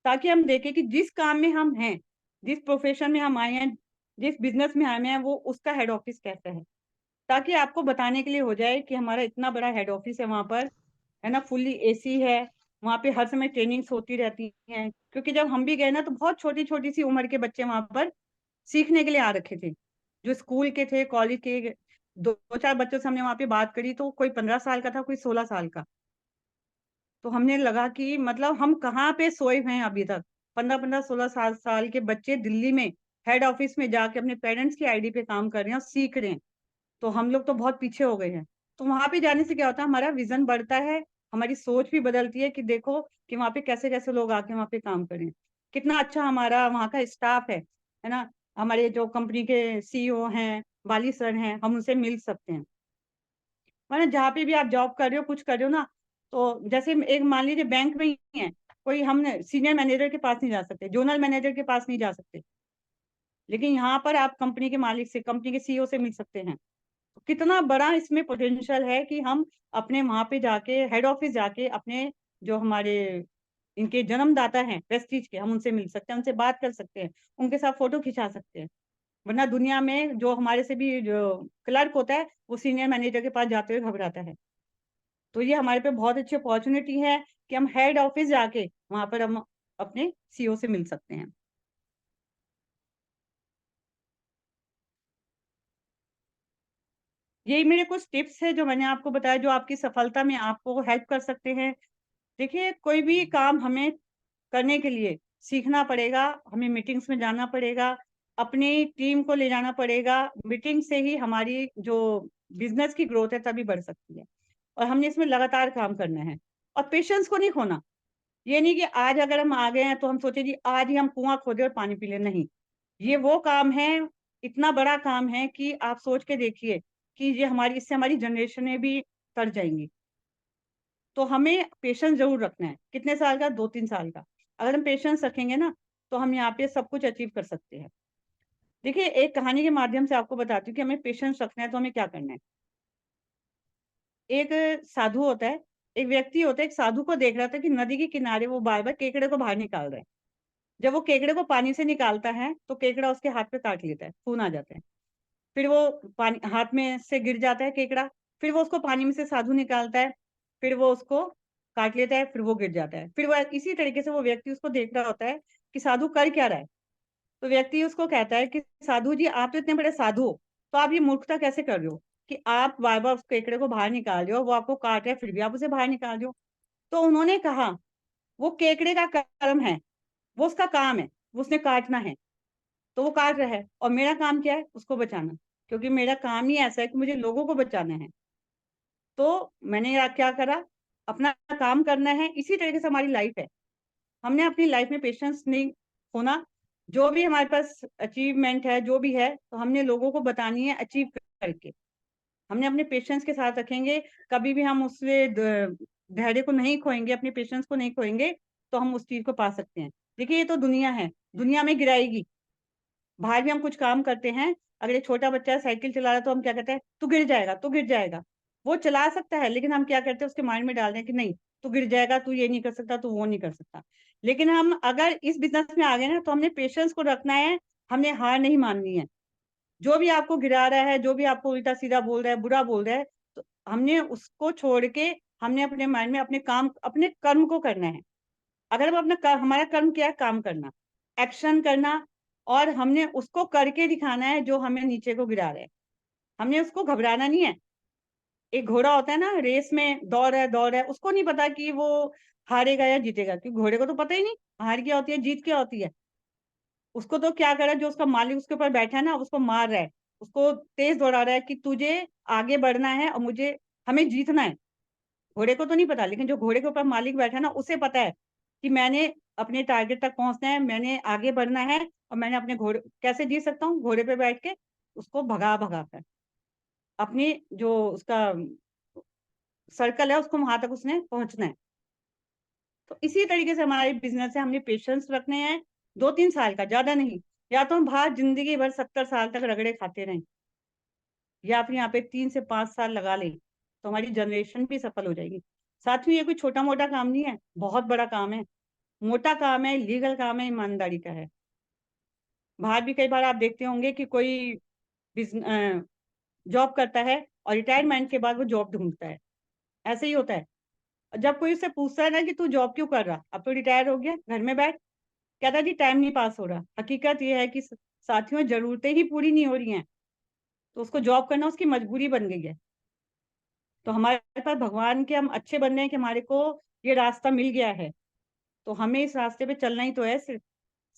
ताकि हम देखें कि जिस काम में हम हैं, जिस प्रोफेशन में हम आए हैं, जिस बिजनेस में आए हैं, वो उसका हेड ऑफिस कैसा है, ताकि आपको बताने के लिए हो जाए कि हमारा इतना बड़ा हेड ऑफिस है वहां पर, है ना, फुल्ली एसी है। वहां पे हर समय ट्रेनिंग्स होती रहती हैं, क्योंकि जब हम भी गए ना, तो बहुत छोटी छोटी सी उम्र के बच्चे वहां पर सीखने के लिए आ रखे थे, जो स्कूल के थे, कॉलेज के। दो चार बच्चों से हमने वहां पे बात करी, तो कोई 15 साल का था, कोई 16 साल का। तो हमने लगा कि मतलब हम कहाँ पे सोए हुए हैं अभी तक। 15-15 16 साल के बच्चे दिल्ली में हेड ऑफिस में जाके अपने पेरेंट्स की आईडी पे काम कर रहे हैं और सीख रहे हैं। तो हम लोग तो बहुत पीछे हो गए हैं। तो वहां पे जाने से क्या होता है, हमारा विजन बढ़ता है, हमारी सोच भी बदलती है कि देखो कि वहां पे कैसे कैसे लोग आके वहां पे काम करें, कितना अच्छा हमारा वहाँ का स्टाफ है ना। हमारे जो कंपनी के सीईओ हैं, वाली सर हैं, हम उनसे मिल सकते हैं। माना जहाँ पे भी आप जॉब कर रहे हो, कुछ कर रहे हो ना, तो जैसे एक मान लीजिए बैंक में ही है कोई, हम सीनियर मैनेजर के पास नहीं जा सकते, जोनल मैनेजर के पास नहीं जा सकते, लेकिन यहाँ पर आप कंपनी के मालिक से, कंपनी के सीईओ से मिल सकते हैं। तो कितना बड़ा इसमें पोटेंशियल है कि हम अपने वहां पे जाके, हेड ऑफिस जाके, अपने जो हमारे इनके जन्मदाता हैं प्रेस्टीज के, हम उनसे मिल सकते हैं, उनसे बात कर सकते हैं, उनके साथ फोटो खिंचा सकते हैं। वरना दुनिया में जो हमारे से भी जो क्लर्क होता है, वो सीनियर मैनेजर के पास जाते हुए घबराता है। तो ये हमारे पे बहुत अच्छी अपॉर्चुनिटी है कि हम हेड ऑफिस जाके वहां पर हम अपने सीईओ से मिल सकते हैं। यही मेरे कुछ टिप्स है जो मैंने आपको बताया, जो आपकी सफलता में आपको हेल्प कर सकते हैं। देखिए, कोई भी काम हमें करने के लिए सीखना पड़ेगा, हमें मीटिंग्स में जाना पड़ेगा, अपनी टीम को ले जाना पड़ेगा। मीटिंग से ही हमारी जो बिजनेस की ग्रोथ है तभी बढ़ सकती है, और हमने इसमें लगातार काम करना है, और पेशेंस को नहीं खोना। ये नहीं कि आज अगर हम आ गए हैं तो हम सोचे जी आज ही हम कुआं खोदे और पानी पी ले, नहीं। ये वो काम है, इतना बड़ा काम है कि आप सोच के देखिए कि ये हमारी, इससे हमारी जनरेशनें भी तर जाएंगी। तो हमें पेशेंस जरूर रखना है। कितने साल का? 2-3 साल का। अगर हम पेशेंस रखेंगे ना, तो हम यहाँ पे सब कुछ अचीव कर सकते हैं। देखिए, एक कहानी के माध्यम से आपको बताती हूँ कि हमें पेशेंस रखना है तो हमें क्या करना है। एक साधु होता है, एक व्यक्ति होता है, एक साधु को देख रहा था कि नदी के किनारे वो बार बार केकड़े को बाहर निकाल रहा है। जब वो केकड़े को पानी से निकालता है, तो केकड़ा उसके हाथ पे काट लेता है, खून आ जाता है। फिर वो पानी हाथ में से गिर जाता है केकड़ा, फिर वो उसको पानी में से साधु निकालता है, फिर वो उसको काट लेता है, फिर वो गिर जाता है। फिर वो इसी तरीके से वो व्यक्ति उसको देख रहा होता है कि साधु कर क्या रहा है। तो व्यक्ति उसको कहता है कि साधु जी, आप तो इतने बड़े साधु हो, तो आप ये मूर्खता कैसे कर रहे हो? कि आप बार बार उस केकड़े को बाहर निकाल रहे हो, वो आपको काट रहा है, फिर भी आप उसे बाहर निकाल रहे हो। तो उन्होंने कहा वो केकड़े का कर्म है, वो उसका काम है, वो उसने काटना है, तो वो काट रहा है, और मेरा काम क्या है, उसको बचाना, क्योंकि मेरा काम ही ऐसा है कि मुझे लोगों को बचाना है। तो मैंने क्या करा, अपना काम करना है। इसी तरीके से हमारी लाइफ है, हमने अपनी लाइफ में पेशेंस नहीं होना, जो भी हमारे पास अचीवमेंट है, जो भी है, तो हमने लोगों को बतानी है अचीव करके। हमने अपने पेशेंस के साथ रखेंगे, कभी भी हम उससे धैर्य को नहीं खोएंगे, अपने पेशेंस को नहीं खोएंगे, तो हम उस चीज को पा सकते हैं। देखिए ये तो दुनिया है, दुनिया में गिराएगी। बाहर भी हम कुछ काम करते हैं, अगर एक छोटा बच्चा साइकिल चला रहा है तो हम क्या कहते हैं, तू गिर जाएगा, तू गिर जाएगा। वो चला सकता है, लेकिन हम क्या करते हैं, उसके माइंड में डाल रहे हैं कि नहीं, तू गिर जाएगा, तू ये नहीं कर सकता, तू वो नहीं कर सकता। लेकिन हम अगर इस बिजनेस में आ गए ना, तो हमने पेशेंस को रखना है, हमने हार नहीं माननी है। जो भी आपको गिरा रहा है, जो भी आपको उल्टा सीधा बोल रहा है, बुरा बोल रहा है, तो हमने उसको छोड़ के, हमने अपने माइंड में अपने काम, अपने कर्म को करना है। अगर हम अपना हमारा कर्म क्या है, काम करना, एक्शन करना, और हमने उसको करके दिखाना है जो हमें नीचे को गिरा रहा है। हमने उसको घबराना नहीं है। एक घोड़ा होता है ना, रेस में दौड़ रहा है, उसको नहीं पता कि वो हारेगा या जीतेगा, क्योंकि घोड़े को तो पता ही नहीं हार क्या होती है, जीत क्या होती है। उसको तो क्या करा, जो उसका मालिक उसके ऊपर बैठा है ना, उसको मार रहा है, उसको तेज दौड़ा रहा है कि तुझे आगे बढ़ना है और हमें जीतना है। घोड़े को तो नहीं पता, लेकिन जो घोड़े के ऊपर मालिक बैठा है ना, उसे पता है कि मैंने अपने टारगेट तक पहुंचना है, मैंने आगे बढ़ना है, और मैंने अपने घोड़े कैसे जीत सकता हूँ, घोड़े पे बैठ के उसको भगा भगा कर, अपनी जो उसका सर्कल है उसको वहां तक उसने पहुंचना है। तो इसी तरीके से हमारे बिजनेस है, हमने पेशेंस रखने हैं, 2-3 साल का, ज्यादा नहीं। या तो हम बाहर जिंदगी भर 70 साल तक रगड़े खाते रहें, या फिर यहाँ पे 3 से 5 साल लगा लें, तो हमारी जनरेशन भी सफल हो जाएगी। साथ में ये कोई छोटा मोटा काम नहीं है, बहुत बड़ा काम है, मोटा काम है, लीगल काम है, ईमानदारी का है। बाहर भी कई बार आप देखते होंगे कि कोई जॉब करता है और रिटायरमेंट के बाद वो जॉब ढूंढता है, ऐसे ही होता है। जब कोई उससे पूछता है ना कि तू जॉब क्यों कर रहा, अब तो रिटायर हो गया, घर में बैठ, कहता है जी टाइम नहीं पास हो रहा। हकीकत ये है कि साथियों, जरूरतें ही पूरी नहीं हो रही हैं, तो उसको जॉब करना उसकी मजबूरी बन गई है। तो हमारे पास भगवान के हम अच्छे बन रहे हैं कि हमारे को ये रास्ता मिल गया है, तो हमें इस रास्ते पे चलना ही तो है। सिर्फ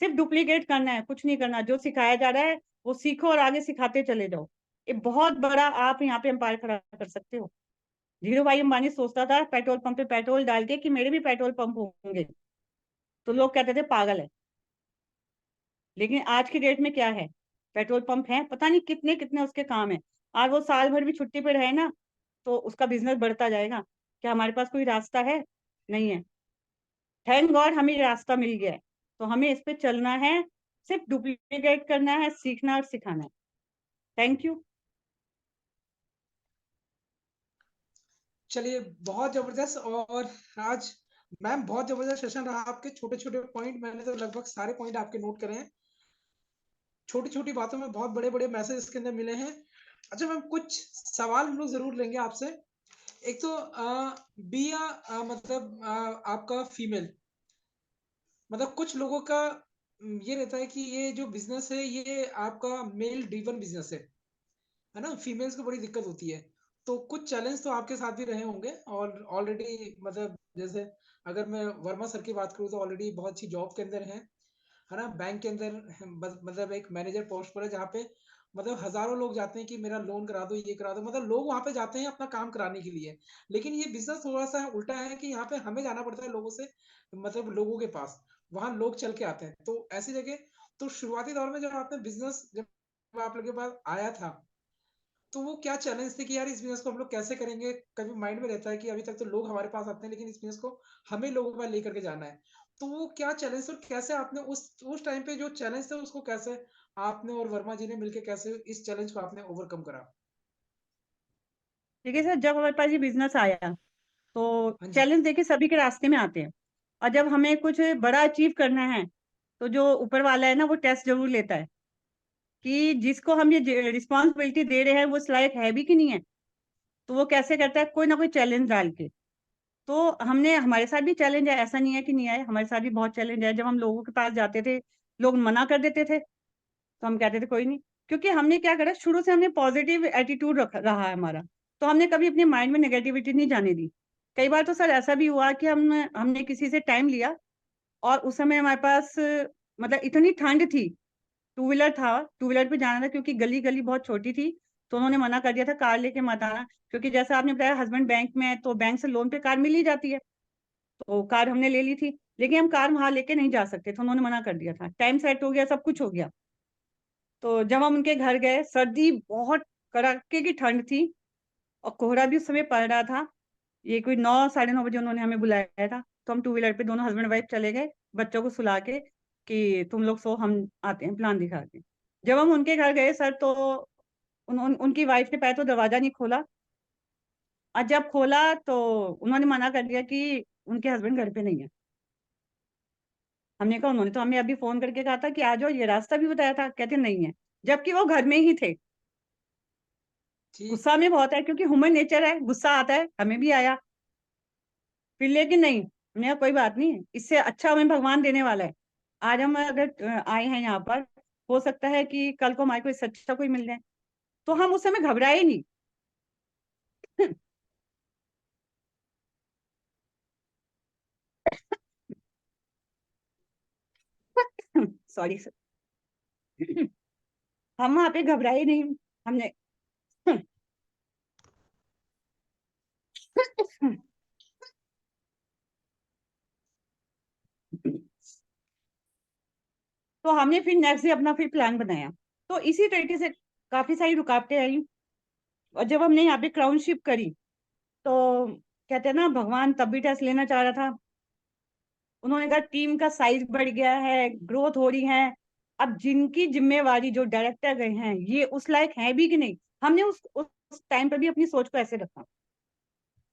सिर्फ डुप्लीकेट करना है, कुछ नहीं करना। जो सिखाया जा रहा है वो सीखो और आगे सिखाते चले जाओ। ये बहुत बड़ा आप यहाँ पे एम्पायर खड़ा कर सकते हो। धीरू भाई अंबानी सोचता था पेट्रोल पंप पे पेट्रोल डाल के कि मेरे भी पेट्रोल पंप होंगे, तो लोग कहते थे पागल है। लेकिन आज की डेट में क्या है, पेट्रोल पंप है, पता नहीं कितने कितने उसके काम है। आज वो साल भर भी छुट्टी पे रहे ना, तो उसका बिजनेस बढ़ता जाएगा। क्या हमारे पास कोई रास्ता है? नहीं है। थैंक गॉड हमें रास्ता मिल गया है, तो हमें इस पे चलना है, सिर्फ डुप्लीकेट करना है, सीखना और सिखाना है। Thank you. चलिए, बहुत जबरदस्त। और आज मैम बहुत जबरदस्त सेशन रहा। आपके छोटे छोटे पॉइंट मैंने तो लगभग सारे पॉइंट आपके नोट करे हैं। छोटी छोटी बातों में बहुत बड़े बड़े मैसेज इसके अंदर मिले हैं। अच्छा मैम, कुछ सवाल हम लोग जरूर लेंगे आपसे। एक तो बी मतलब आपका फीमेल, मतलब कुछ लोगों का ये रहता है कि ये जो बिजनेस है ये आपका मेल ड्रिवन बिजनेस है ना, फीमेल्स को बड़ी दिक्कत होती है। तो कुछ चैलेंज तो आपके साथ भी रहे होंगे, और ऑलरेडी मतलब जैसे अगर मैं वर्मा सर की बात करूँ तो ऑलरेडी बहुत अच्छी जॉब के अंदर है ना, बैंक के अंदर। मतलब एक मैनेजर पोस्ट पर है जहाँ पे मतलब हजारों लोग जाते हैं कि मेरा लोन करा दो, ये करा दो, मतलब लोग वहां पे जाते हैं अपना काम कराने के लिए। लेकिन ये बिजनेस थोड़ा सा उल्टा है कि यहाँ पे हमें जाना पड़ता है लोगों से, मतलब लोगों के पास, वहां लोग चल के आते हैं। तो ऐसी जगह, तो शुरुआती दौर में जब आपने बिजनेस, जब आप लोग के पास आया था, तो वो क्या चैलेंज थे कि यार इस बिजनेस को हम लोग कैसे करेंगे? कभी माइंड में रहता है कि अभी तक तो लोग हमारे पास आते हैं, लेकिन इस बिजनेस को हमें लोगों के पास लेकर के जाना है। तो वो क्या चैलेंज, और कैसे आपने उस टाइम पे जो चैलेंज थे उसको कैसे आपने और वर्मा जी ने मिलकर कैसे इस चैलेंज को आपने ओवरकम करा? देखिए सर, जब हमारे पास ये बिजनेस आया, तो हाँ जी। चैलेंज देखिए सभी के रास्ते में आते हैं। और जब हमें कुछ बड़ा अचीव करना है, तो जो ऊपर वाला है ना, वो टेस्ट जरूर लेता है कि जिसको हम ये रिस्पॉन्सिबिलिटी दे रहे हैं वो इस लायक है भी कि नहीं है। तो वो कैसे करता है, कोई ना कोई चैलेंज डाल के। तो हमने, हमारे साथ भी चैलेंज है, ऐसा नहीं है कि नहीं आए, हमारे साथ भी बहुत चैलेंज है। जब हम लोगों के पास जाते थे, लोग मना कर देते थे, तो हम कहते थे कोई नहीं, क्योंकि हमने क्या करा, शुरू से हमने पॉजिटिव एटीट्यूड रहा है हमारा, तो हमने कभी अपने माइंड में नेगेटिविटी नहीं जाने दी। कई बार तो सर ऐसा भी हुआ कि हमने किसी से टाइम लिया और उस समय हमारे पास मतलब इतनी ठंड थी, टू व्हीलर था, टू व्हीलर पे जाना था, क्योंकि गली गली बहुत छोटी थी, तो उन्होंने मना कर दिया था कार लेके मत आना, क्योंकि जैसा आपने बताया हस्बैंड बैंक में है, तो बैंक से लोन पे कार मिल ही जाती है, तो कार हमने ले ली थी, लेकिन हम कार वहां लेके नहीं जा सकते, तो उन्होंने मना कर दिया था। टाइम सेट हो गया, सब कुछ हो गया, तो जब हम उनके घर गए, सर्दी बहुत कड़ाके की ठंड थी और कोहरा भी उस समय पड़ रहा था। ये कोई 9 साढ़े 9 बजे उन्होंने हमें बुलाया था, तो हम टू व्हीलर पे दोनों हस्बैंड वाइफ चले गए, बच्चों को सुला के कि तुम लोग सो, हम आते हैं प्लान दिखा के। जब हम उनके घर गए सर, तो उनकी वाइफ ने पहले तो दरवाजा नहीं खोला, और जब खोला तो उन्होंने मना कर दिया कि उनके हस्बैंड घर पे नहीं है। हमने कहा, उन्होंने तो हमें अभी फोन करके कहा था कि आ जाओ, ये रास्ता भी बताया था, कहते नहीं है, जबकि वो घर में ही थे। ठीक। गुस्सा में बहुत है, क्योंकि ह्यूमन नेचर है, गुस्सा आता है, हमें भी आया, फिर लेकिन नहीं, हमने कहा कोई बात नहीं, इससे अच्छा हमें भगवान देने वाला है। आज हम अगर आए हैं यहाँ पर, हो सकता है कि कल को हमारे को इससे अच्छा कोई मिल जाए, तो हम उस समय घबराए नहीं। Sorry sir. हम वहां पे घबराए नहीं, हमने तो हमने फिर नेक्स्ट डे अपना फिर प्लान बनाया। तो इसी तरीके से काफी सारी रुकावटें आई, और जब हमने यहाँ पे क्राउनशिप करी, तो कहते हैं ना, भगवान तब भी टेस्ट लेना चाह रहा था। उन्होंने कहा टीम का साइज बढ़ गया है, ग्रोथ हो रही है, अब जिनकी जिम्मेवारी जो डायरेक्टर गए हैं, ये उस लायक है भी कि नहीं। हमने उस टाइम पर भी अपनी सोच को ऐसे रखा,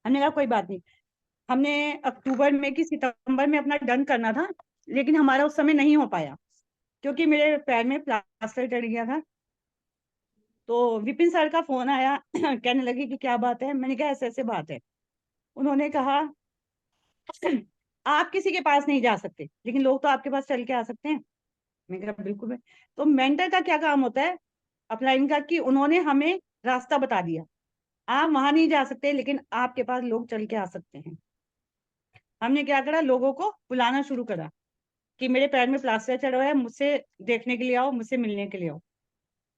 हमने कहा कोई बात नहीं, हमने अक्टूबर में कि सितंबर में अपना डन करना था, लेकिन हमारा उस समय नहीं हो पाया, क्योंकि मेरे पैर में प्लास्टर चढ़ गया था। तो विपिन सर का फोन आया, कहने लगे कि क्या बात है, मैंने कहा ऐसे ऐसे बात है। उन्होंने कहा आप किसी के पास नहीं जा सकते, लेकिन लोग तो आपके पास चल के आ सकते हैं। मैंने कहा बिल्कुल है। तो मेंटर का क्या काम होता है अपलाइन का, कि उन्होंने हमें रास्ता बता दिया, आप वहां नहीं जा सकते, लेकिन आपके पास लोग चल के आ सकते हैं। हमने क्या करा, लोगों को बुलाना शुरू करा कि मेरे पैर में प्लास्टर चढ़ा हुआ है, मुझसे देखने के लिए आओ, मुझसे मिलने के लिए आओ।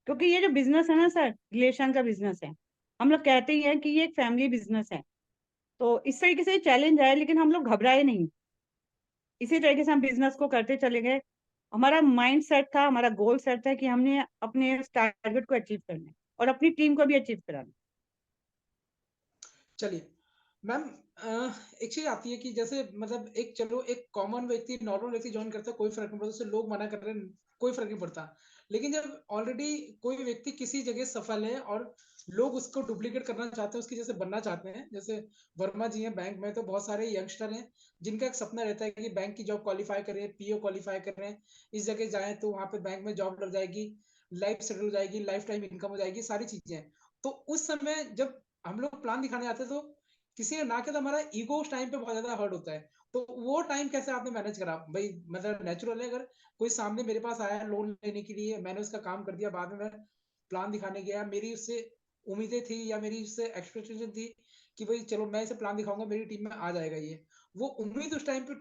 क्योंकि ये जो बिजनेस है ना सर, रिलेशन का बिजनेस है, हम लोग कहते ही हैं कि ये एक फैमिली बिजनेस है। तो इस तरीके से चैलेंज आए, लेकिन हम लोग घबराए नहीं, इसी तरीके से हम बिजनेस को करते चले गए। हमारा माइंड सेट था, हमारा गोल सेट था कि हमने अपने टारगेट को अचीव करना है और अपनी टीम को भी अचीव कराना है। चलिए मैम, एक चीज आती है कि जैसे मतलब एक, चलो एक कॉमन व्यक्ति, नॉर्मल व्यक्ति ज्वाइन करता है, कोई फर्क नहीं पड़ता, उससे लोग मना कर रहे हैं, कोई फर्क नहीं पड़ता। लेकिन जब ऑलरेडी कोई व्यक्ति किसी जगह सफल है और लोग उसको डुप्लीकेट करना चाहते हैं, उसकी जैसे बनना चाहते हैं, जैसे वर्मा जी हैं बैंक में, तो बहुत सारे यंगस्टर हैं जिनका एक सपना रहता है कि बैंक की जॉब क्वालिफाई करें, पीओ क्वालिफाई करें, इस जगह जाएं तो वहां पे बैंक में जॉब लग जाएगी, लाइफ सेटल हो जाएगी, लाइफ टाइम इनकम हो जाएगी, सारी चीजें। तो उस समय जब हम लोग प्लान दिखाने आते हैं, तो किसी ने ना किया तो हमारा ईगो उस टाइम पे बहुत ज्यादा हर्ट होता है। तो वो टाइम कैसे आपने मैनेज करा भाई? मतलब नेचुरल है, अगर कोई सामने मेरे पास आया लोन लेने के लिए, मैंने उसका काम कर दिया, बाद में मैं प्लान दिखाने गया, मेरी उससे उम्मीदें थी या मेरी उससे एक्सपेक्टेशन थी कि भाई चलो मैं इसे प्लान दिखाऊंगा, मेरी टीम में आ जाएगा ये, वो उम्मीद उस टाइम पे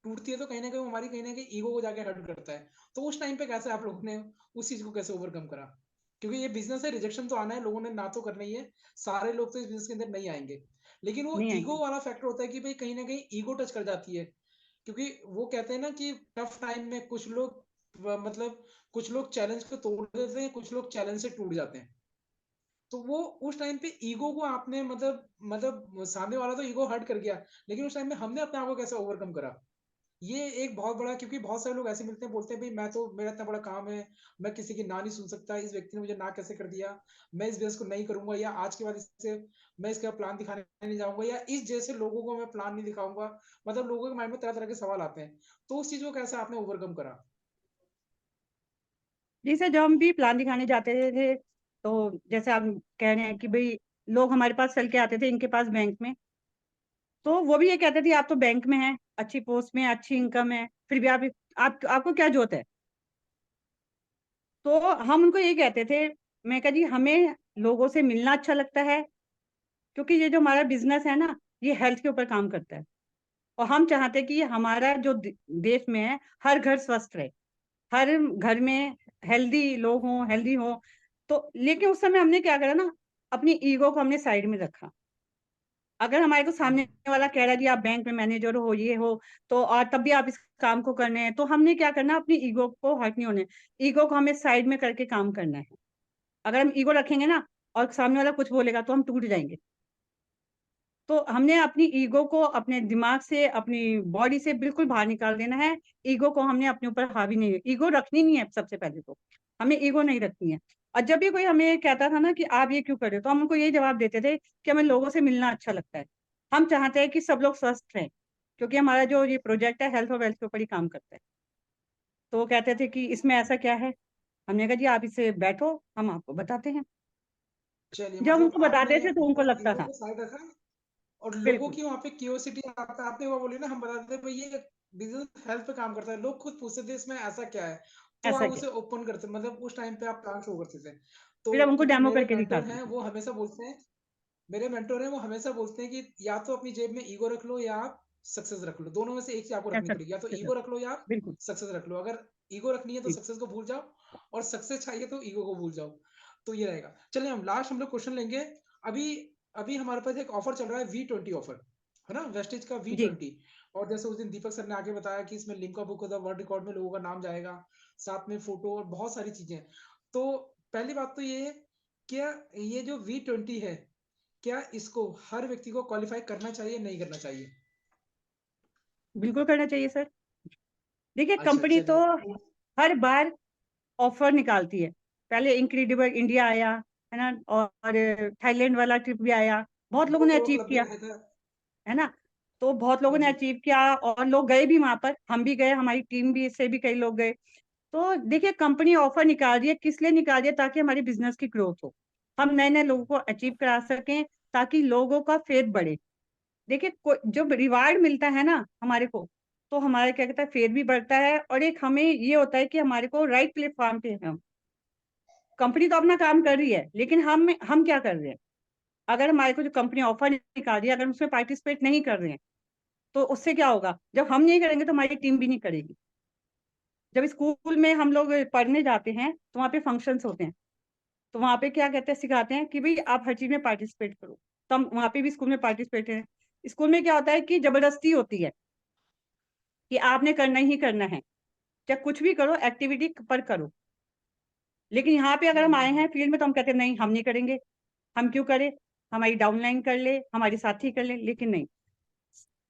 टूटती है, तो कहीं ना कहीं हमारी कहीं ना कहीं ईगो को जाके हर्ट करता है। तो उस टाइम पे कैसे आप लोगों ने उस चीज को कैसे ओवरकम करा? क्योंकि ये बिजनेस है, रिजेक्शन तो आना है, लोगों ने ना तो करना ही है, सारे लोग तो इस बिजनेस के अंदर नहीं आएंगे, लेकिन वो नहीं ईगो आएंगे। वाला फैक्टर होता है कि भाई कहीं ना कहीं ईगो टच कर जाती है। क्योंकि वो कहते हैं ना कि टफ टाइम में कुछ लोग मतलब कुछ लोग चैलेंज को तोड़ देते हैं, कुछ लोग चैलेंज से टूट जाते हैं। तो वो उस टाइम पे ईगो को आपने मतलब सामने वाला तो ईगो हर्ट कर गया, लेकिन उस टाइम में हमने अपने आप को कैसे ओवरकम करा? ये एक बहुत बड़ा, क्योंकि बहुत सारे लोग ऐसे मिलते हैं, बोलते हैं भाई मैं तो, मेरा इतना बड़ा काम है, मैं किसी की ना नहीं सुन सकता, इस व्यक्ति ने मुझे ना कैसे कर दिया, मैं इस बिजनेस को नहीं करूंगा, या आज के बाद इससे मैं इसका प्लान दिखाने नहीं जाऊंगा, या इस जैसे लोगों को मैं प्लान नहीं दिखाऊंगा। मतलब लोगों के माइंड में तरह तरह के सवाल आते हैं, तो उस चीज को कैसे आपने ओवरकम करा? जैसे जब हम भी प्लान दिखाने जाते थे, तो जैसे आप कह रहे हैं कि भाई लोग हमारे पास चल के आते थे, इनके पास बैंक में, तो वो भी ये कहते थे आप तो बैंक में हैं, अच्छी पोस्ट में, अच्छी इनकम है, फिर भी आपको क्या जरूरत है। तो हम उनको ये कहते थे, मैं कहा जी हमें लोगों से मिलना अच्छा लगता है, क्योंकि ये जो हमारा बिज़नेस है ना, ये हेल्थ के ऊपर काम करता है। और हम चाहते हैं कि हमारा जो देश में है, हर घर स्वस्थ रहे, हर घर में हेल्दी लोग हों, हेल्दी हों। तो लेकिन उस समय हमने क्या करा ना, अपनी ईगो को हमने साइड में रखा। अगर हमारे को सामने वाला कह रहा है जी आप बैंक में मैनेजर हो, ये हो, तो और तब भी आप इस काम को करने हैं, तो हमने क्या करना, अपनी ईगो को हर्ट नहीं होने, ईगो को हमें साइड में करके काम करना है। अगर हम ईगो रखेंगे ना और सामने वाला कुछ बोलेगा तो हम टूट जाएँगे। तो हमने अपनी ईगो को अपने दिमाग से, अपनी बॉडी से बिल्कुल बाहर निकाल देना है। ईगो को हमने अपने ऊपर हावी नहीं, ईगो रखनी नहीं है सबसे पहले तो। हमें ईगो नहीं रखनी है। और जब भी कोई हमें कहता था ना कि आप ये क्यों कर रहे हो? तो हम उनको यही जवाब देते थे कि हमें लोगों से मिलना अच्छा लगता है। हम चाहते हैं कि सब लोग स्वस्थ रहें, क्योंकि हमारा जो ये प्रोजेक्ट है हेल्थ और वेल्थ के ऊपर ही काम करता है। तो वो कहते थे कि इसमें ऐसा क्या है? हमने कहा जी आप इससे बैठो, हम आपको बताते हैं। चलिए, जब मतलब उनको आपने बताते थे तो उनको अपना लगता ईगो था। को साइड रखा और लोगों बिल्कुल, की वहाँ पे क्यूरियोसिटी, आपने वो बोली ना, हम बताते थे भाई ये बिजनेस हेल्थ पे काम करता है, लोग खुद पूछते थे इसमें ऐसा क्या है, तो ऐसा आप क्या उसे है? ओपन करते, मतलब उस टाइम पे आप प्लान शो करते थे। तो फिर हम उनको क्योंकि डेमो मेरे करके मेंटर दिखाते हैं थे। वो हमेशा बोलते हैं, मेरे मेंटर हैं वो हमेशा बोलते हैं कि या तो अपनी जेब में ईगो रख लो या आप सक्सेस रख लो, दोनों में से एक चीज आपको रखनी ऐसा पड़ेगी, या तो ऐसा ईगो रख लो या आप बिल्कुल, सक्सेस रख लो। अगर ईगो रखनी है तो जी, सक्सेस को भूल जाओ, और सक्सेस चाहिए तो ईगो को भूल जाओ। तो ये रहेगा। चलिए, हम लोग क्वेश्चन लेंगे। अभी अभी हमारे पास एक ऑफर चल रहा है, V20 ऑफर, है ना, वेस्टेज का जी, V20। और जैसे उस दिन दीपक सर ने आगे बताया कि इसमें Limca book of the world record में लोगों का नाम जाएगा, साथ में फोटो और बहुत सारी चीजें। तो पहली बात तो ये है, क्या ये जो V20 है, क्या इसको हर व्यक्ति को क्वालिफाई करना चाहिए, नहीं करना चाहिए? बिल्कुल करना चाहिए सर। देखिए अच्छा, कंपनी तो चलिए। हर बार ऑफ़र निकालती है। पहले इनक्रेडिबल इंडिया आया, है ना? और थाईलैंड वाला ट्रिप भी आया, बहुत लोगों ने मोटो अचीव क्लब भी किया, आया था। है ना? तो बहुत लोगों हाँ ने जी। अचीव किया और लोग गए भी वहाँ पर, हम भी गए, हमारी टीम भी से भी कई लोग गए। तो देखिए कंपनी ऑफ़र निकाल रही है, किस लिए निकाल रही है? ताकि हमारी बिज़नेस की ग्रोथ हो। हम नए-नए लोगों को अचीव करा सकें, ताकि लोगों का फेथ बढ़े। देखिए को जब रिवार्ड मिलता है ना हमारे को, तो हमारा क्या कहता है फेथ भी बढ़ता है और एक हमें ये होता है कि हमारे को राइट प्लेटफ़ॉर्म पे हैं हम। कंपनी तो अपना काम कर रही है, लेकिन हम क्या कर रहे हैं? अगर हमारे को जो कंपनी ऑफ़र निकाल रही है, अगर हम उसमें पार्टिसिपेट नहीं कर रहे हैं, तो उससे क्या होगा? जब हम नहीं करेंगे तो हमारी टीम भी नहीं करेगी। जब स्कूल में हम लोग पढ़ने जाते हैं, तो वहाँ पे फंक्शन्स होते हैं। तो वहाँ पे क्या कहते हैं सिखाते हैं कि भई आप हर चीज़ में पार्टिसिपेट करो। तो हम वहाँ पे भी स्कूल में पार्टिसिपेट हैं। स्कूल में क्या होता है कि ज़बरदस्ती होती है, कि आपने करना ही करना है। चाहे कुछ भी करो एक्टिविटी पर करो। लेकिन यहाँ पे अगर हम आए हैं फील्ड में तो हम कहते हैं नहीं हम नहीं करेंगे। हम क्यों करें? हमारी डाउनलाइन कर ले, हमारे साथी कर लें, लेकिन नहीं।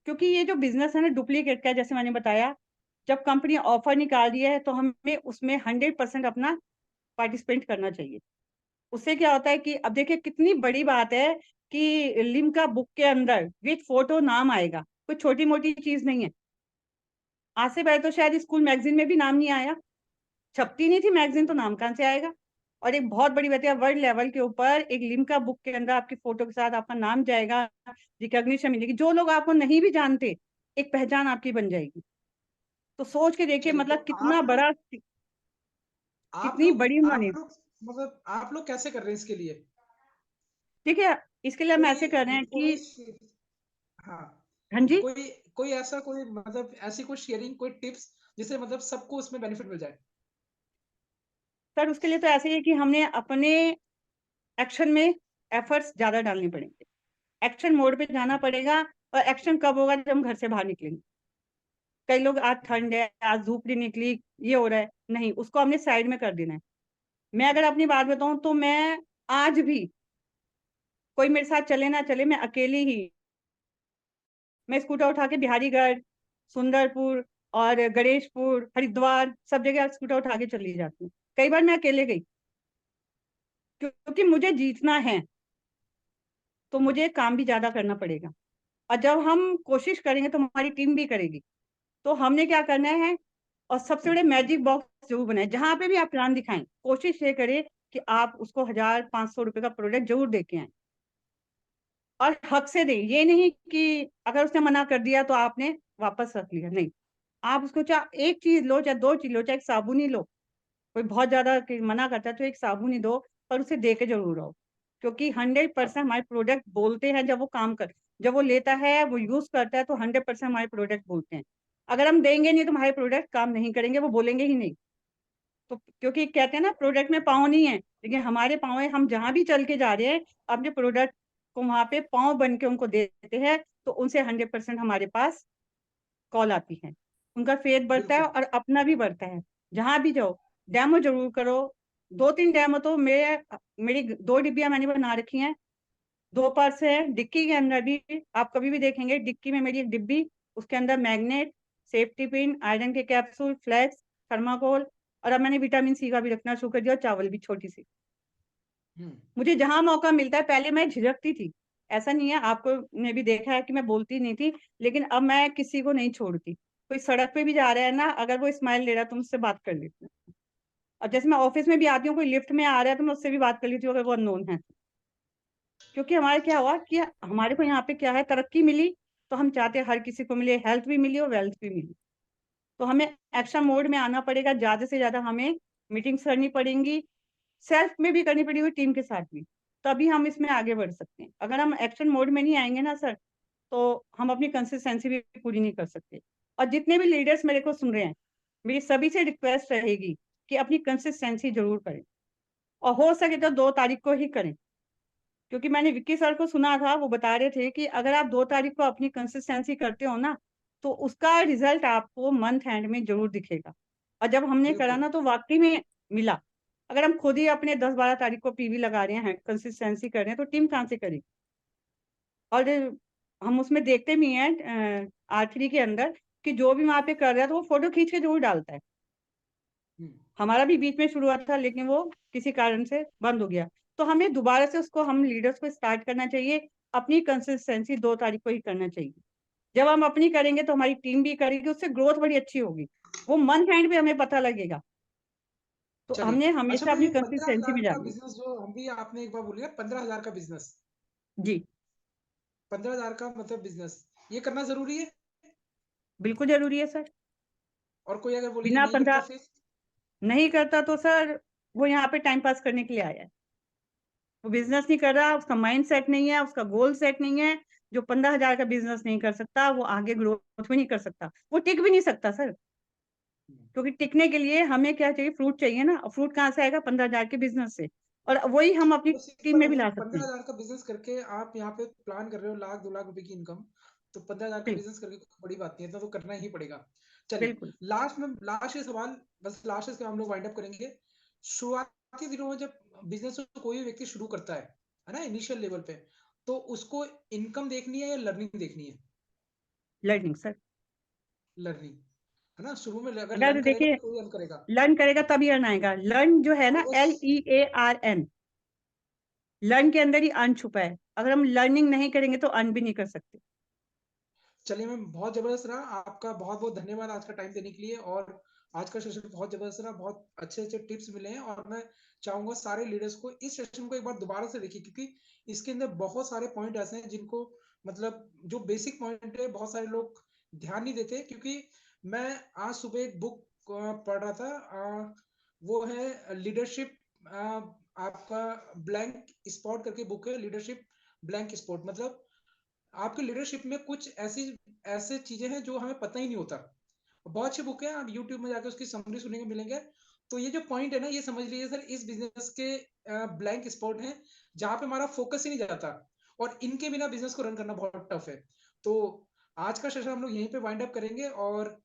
क्योंकि ये जो बिज़नेस है ना डुप्लीकेट का है जैसे मैंने बताया, जब कंपनी ऑफर निकाल रही है तो हमें उसमें 100% अपना पार्टिसिपेट करना चाहिए। उससे क्या होता है कि अब देखिए कितनी बड़ी बात है कि लिम्का बुक के अंदर विथ फोटो नाम आएगा। कोई छोटी-मोटी चीज़ नहीं है। आज से पहले तो शायद स्कूल मैगज़ीन में भी नाम नहीं आया। छपती नहीं थी मैगज़ीन तो नाम कहाँ से आएगा? और एक बहुत बड़ी बात है वर्ल्ड लेवल के ऊपर एक लिम्का बुक के अंदर आपकी फ़ोटो के साथ आपका नाम जाएगा, रिकॉग्निशन मिलेगी। जो लोग आपको नहीं भी जानते, एक पहचान आपकी बन जाएगी। तो सोच के देखिए चलिए, तो मतलब कितना बड़ा कितनी बड़ी उन्होंने आप लोग कैसे कर रहे हैं इसके लिए? देखिए इसके लिए हम कोई ऐसे कर रहे हैं कोई कि श हाँ, हाँ जी, कोई कोई ऐसा कोई मतलब ऐसी कोई शेयरिंग, कोई टिप्स जिससे मतलब सबको उसमें बेनिफिट मिल जाए? सर उसके लिए तो ऐसे ही है कि हमने अपने एक्शन में एफर्ट्स ज़्यादा डालने पड़ेंगे। एक्शन मोड पे जाना पड़ेगा और एक्शन कब होगा जब हम घर से बाहर निकलेंगे। कई लोग आज ठंड है, आज धूप नहीं निकली, ये हो रहा है, नहीं उसको हमने साइड में कर देना है। मैं अगर अपनी बात बताऊँ तो मैं आज भी कोई मेरे साथ चले ना चले मैं अकेली ही मैं स्कूटर उठा के बिहारीगढ़, सुंदरपुर और गणेशपुर, हरिद्वार सब जगह स्कूटर उठा के चली जाती हूँ। कई बार मैं अकेले गई क्योंकि मुझे जीतना है, तो मुझे काम भी ज़्यादा करना पड़ेगा और जब हम कोशिश करेंगे तो हमारी टीम भी करेगी। तो हमने क्या करना है और सबसे बड़े मैजिक बॉक्स ज़रूर बनाएँ, जहाँ पे भी आप प्लान दिखाएँ, कोशिश ये करें कि आप उसको 1000-500 रुपए का प्रोडक्ट ज़रूर दे के आएँ और हक से दें। ये नहीं कि अगर उसने मना कर दिया तो आपने वापस रख लिया, नहीं। आप उसको चाहे 1 चीज़ लो, चाहे 2 चीज़ लो, चाहे एक साबुन ही लो, कोई बहुत ज़्यादा मना करता है तो एक साबुन ही दो, पर उसे दे के ज़रूर आओ। क्योंकि 100% हमारे प्रोडक्ट बोलते हैं जब वो लेता है, वो यूज़ करता है तो 100% हमारे प्रोडक्ट बोलते हैं। अगर हम देंगे नहीं तो हमारे प्रोडक्ट काम नहीं करेंगे, वो बोलेंगे ही नहीं। तो क्योंकि कहते हैं ना प्रोडक्ट में पाँव नहीं है, लेकिन हमारे पाँव है, हम जहाँ भी चल के जा रहे हैं, अपने प्रोडक्ट को वहाँ पे पाँव बन के उनको दे देते हैं, तो उनसे 100% हमारे पास कॉल आती है। उनका फेथ बढ़ता है बिल्कुल। और अपना भी बढ़ता है। जहाँ भी जाओ, डेमो ज़रूर करो। 2-3 डेमो तो मेरी 2 डिब्बियाँ मैंने बना रखी हैं, 2 पर्स है, डिक्की के अंदर भी आप कभी भी देखेंगे डिक्की में मेरी एक डिब्बी, उसके अंदर मैग्नेट, सेफ्टी पिन, आयरन के कैप्सूल, फ्लेक्स, थर्माकोल और अब मैंने विटामिन सी का भी रखना शुरू कर दिया और चावल भी छोटी-सी। हम्म। मुझे जहाँ मौका मिलता है, पहले मैं झिझकती थी। ऐसा नहीं है, आपको ने भी देखा है कि मैं बोलती नहीं थी, लेकिन अब मैं किसी को नहीं छोड़ती। कोई सड़क पे भी जा रहा है ना, अगर वो स्माइल दे रहा है तो मुझसे बात कर लेती हूँ। और जैसे मैं ऑफिस में भी आती हूँ, कोई लिफ्ट में आ रहा है तो मैं उससे भी बात कर लेती हूँ अगर वो अननोन है। क्योंकि हमारे क्या हुआ कि हमारे को यहाँ पे क्या है, तरक्की मिली, तो हम चाहते हैं हर किसी को मिले, हेल्थ भी मिली और वेल्थ भी मिली। तो हमें एक्शन मोड में आना पड़ेगा, ज़्यादा से ज़्यादा हमें मीटिंग्स करनी पड़ेंगी, सेल्फ में भी करनी पड़ेगी, टीम के साथ भी, तभी हम इसमें आगे बढ़ सकते हैं। अगर हम एक्शन मोड में नहीं आएँगे ना सर, तो हम अपनी कंसिस्टेंसी भी पूरी नहीं कर सकते। और जितने भी लीडर्स मेरे को सुन रहे हैं, मेरी सभी से रिक्वेस्ट रहेगी कि अपनी कंसिस्टेंसी ज़रूर करें और हो सके तो 2 तारीख को ही करें। क्योंकि मैंने विक्की सर को सुना था, वो बता रहे थे कि अगर आप 2 तारीख को अपनी कंसिस्टेंसी करते हो ना, तो उसका रिज़ल्ट आपको मंथ एंड में ज़रूर दिखेगा। और जब हमने करा बिल्कुल। ना तो वाक़ई में मिला। अगर हम खुद ही अपने 10-12 तारीख को पीवी लगा रहे हैं, कंसिस्टेंसी कर रहे हैं, तो टीम कहाँ से करेगी? और हम उसमें देखते भी हैं आखिरी के अंदर कि जो भी वहाँ पे कर रहा है, तो वो फ़ोटो खींच के ज़रूर डालता है। हम्म। हमारा भी बीच में शुरू हुआ था, लेकिन वो किसी कारण से बंद हो गया। तो हमें दोबारा से उसको हम लीडर्स को स्टार्ट करना चाहिए, अपनी कंसिस्टेंसी 2 तारीख को ही करना चाहिए। जब हम अपनी करेंगे तो हमारी टीम भी करेगी, उससे ग्रोथ बड़ी अच्छी होगी। वो मंथ एंड पे हमें पता लगेगा। तो चलिए। हमने अच्छा, हमेशा तो अपनी ये पंद्रह कंसिस्टेंसी हजार में का जानी है। बिजनेस जो हम भी आपने एक बार बोली ना, 15,000 का बिजनेस, जी, 15,000 का मतलब बिजनेस, ये करना जरूरी है? बिल्कुल ज़रूरी है सर। और कोई अगर बोले कि बिना नहीं करता 15 फिर? नहीं करता तो सर वो यहाँ पे टाइम पास करने के लिए आया है। वो बिज़नेस नहीं कर रहा, उसका माइंड सेट नहीं है, उसका गोल सेट नहीं है। जो 15,000 का बिज़नेस नहीं कर सकता, वो आगे ग्रोथ भी नहीं कर सकता। वो टिक भी नहीं सकता सर। क्योंकि टिकने के लिए हमें क्या चाहिए? फ्रूट चाहिए ना, और फ्रूट कहाँ से आएगा? 15,000 के बिज़नेस से। और वही हम अपनी चलो टीम सिंपल में है भी ना, ला सकते हैं। 15,000 का बिजनेस करके आप यहाँ पे प्लान कर रहे हो 1,00,000 2 लाख रुपए की इनकम, तो 15,000 का बिल्कुल, बिजनेस करके कोई बड़ी बात नहीं है, इतना तो करना ही पड़ेगा। चलिए, बिल्कुल। लास्ट ये सवाल, बस लास्ट इसके हम लोग वाइंड अप करेंगे। शुरुआती दिनों में जब बिजनेस कोई भी व्यक्ति शुरू करता है ना, इनिशियल लेवल पे, तो उसको इनकम देखनी है या लर्निंग देखनी है? Learning sir. लर्निंग, है ना? शुरू में अगर अगर लर्न करेगा देखिए, तो ही अर्न करेगा। लर्न करेगा तभी अर्न आएगा। लर्न जो है और ना, वो LEARN, लर्न के अंदर ही अर्न छुपा है। अगर हम लर्निंग नहीं करेंगे तो अर्न भी नहीं कर सकते। चलिए मैम, बहुत जबरदस्त रहा, आपका बहुत बहुत धन्यवाद आज का टाइम देने के लिए। और आज का सेशन बहुत जबरदस्त रहा, बहुत अच्छे अच्छे टिप्स मिले हैं। और मैं चाहूंगा सारे लीडर्स को इस सेशन को एक बार दोबारा से देखिए, क्योंकि इसके अंदर बहुत सारे पॉइंट ऐसे हैं जिनको, मतलब जो बेसिक पॉइंट है, बहुत सारे लोग ध्यान नहीं देते। क्योंकि मैं आज सुबह एक बुक पढ़ रहा था, वो है लीडरशिप, आपका ब्लैंक स्पॉट करके बुक है, लीडरशिप ब्लैंक स्पॉट। मतलब आपके लीडरशिप में कुछ ऐसी ऐसे चीजें हैं जो हमें पता ही नहीं होता। बहुत अच्छी बुक है, आप यूट्यूब में जाकर उसकी समरी सुनेंगे, मिलेंगे। तो ये जो पॉइंट है ना, ये समझ लीजिए सर, इस बिजनेस के ब्लैंक स्पॉट हैं जहां पे हमारा फोकस ही नहीं जाता, और इनके बिना बिजनेस को रन करना बहुत टफ है। तो आज का सेशन हम लोग यहीं पे वाइंड अप करेंगे। और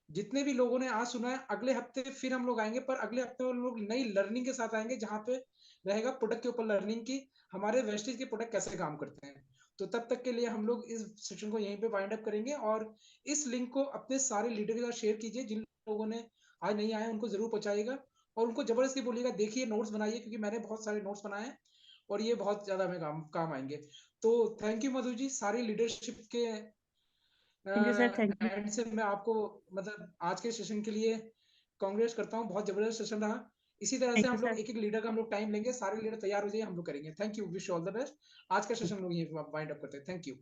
जितने भी लोगों ने आज सुना है, अगले हफ्ते फिर हम लोग आएंगे, पर अगले हफ्ते हम लोग नई लर्निंग के साथ आएंगे, जहां पे रहेगा प्रोडक्ट के ऊपर लर्निंग की, हमारे वेस्टेज के प्रोडक्ट कैसे काम करते हैं। तो तब तक के लिए हम लोग इस सेशन को यहीं पे वाइंड अप करेंगे। और इस लिंक को अपने सारे लीडर के साथ शेयर कीजिए, जिन लोगों ने आज नहीं आए उनको जरूर पहुंचाइएगा। और उनको जबरदस्ती बोलिएगा, देखिए नोट्स बनाइए, क्योंकि मैंने बहुत सारे नोट्स बनाए हैं और ये बहुत ज्यादा हमें काम आएंगे। तो थैंक यू मधु जी, सारी लीडरशिप के thank you sir, thank you. And से मैं आपको, मतलब आज के सेशन के लिए कांग्रेस करता हूँ। बहुत जबरदस्त सेशन रहा। इसी तरह से थैंक यू हम सर। लोग एक एक लीडर का हम लोग टाइम लेंगे, सारे लीडर तैयार हो जाइए, हम लोग करेंगे। Thank you, wish all the best. आज का सेशन हम लोग यहीं वाइंड अप करते हैं। Thank you.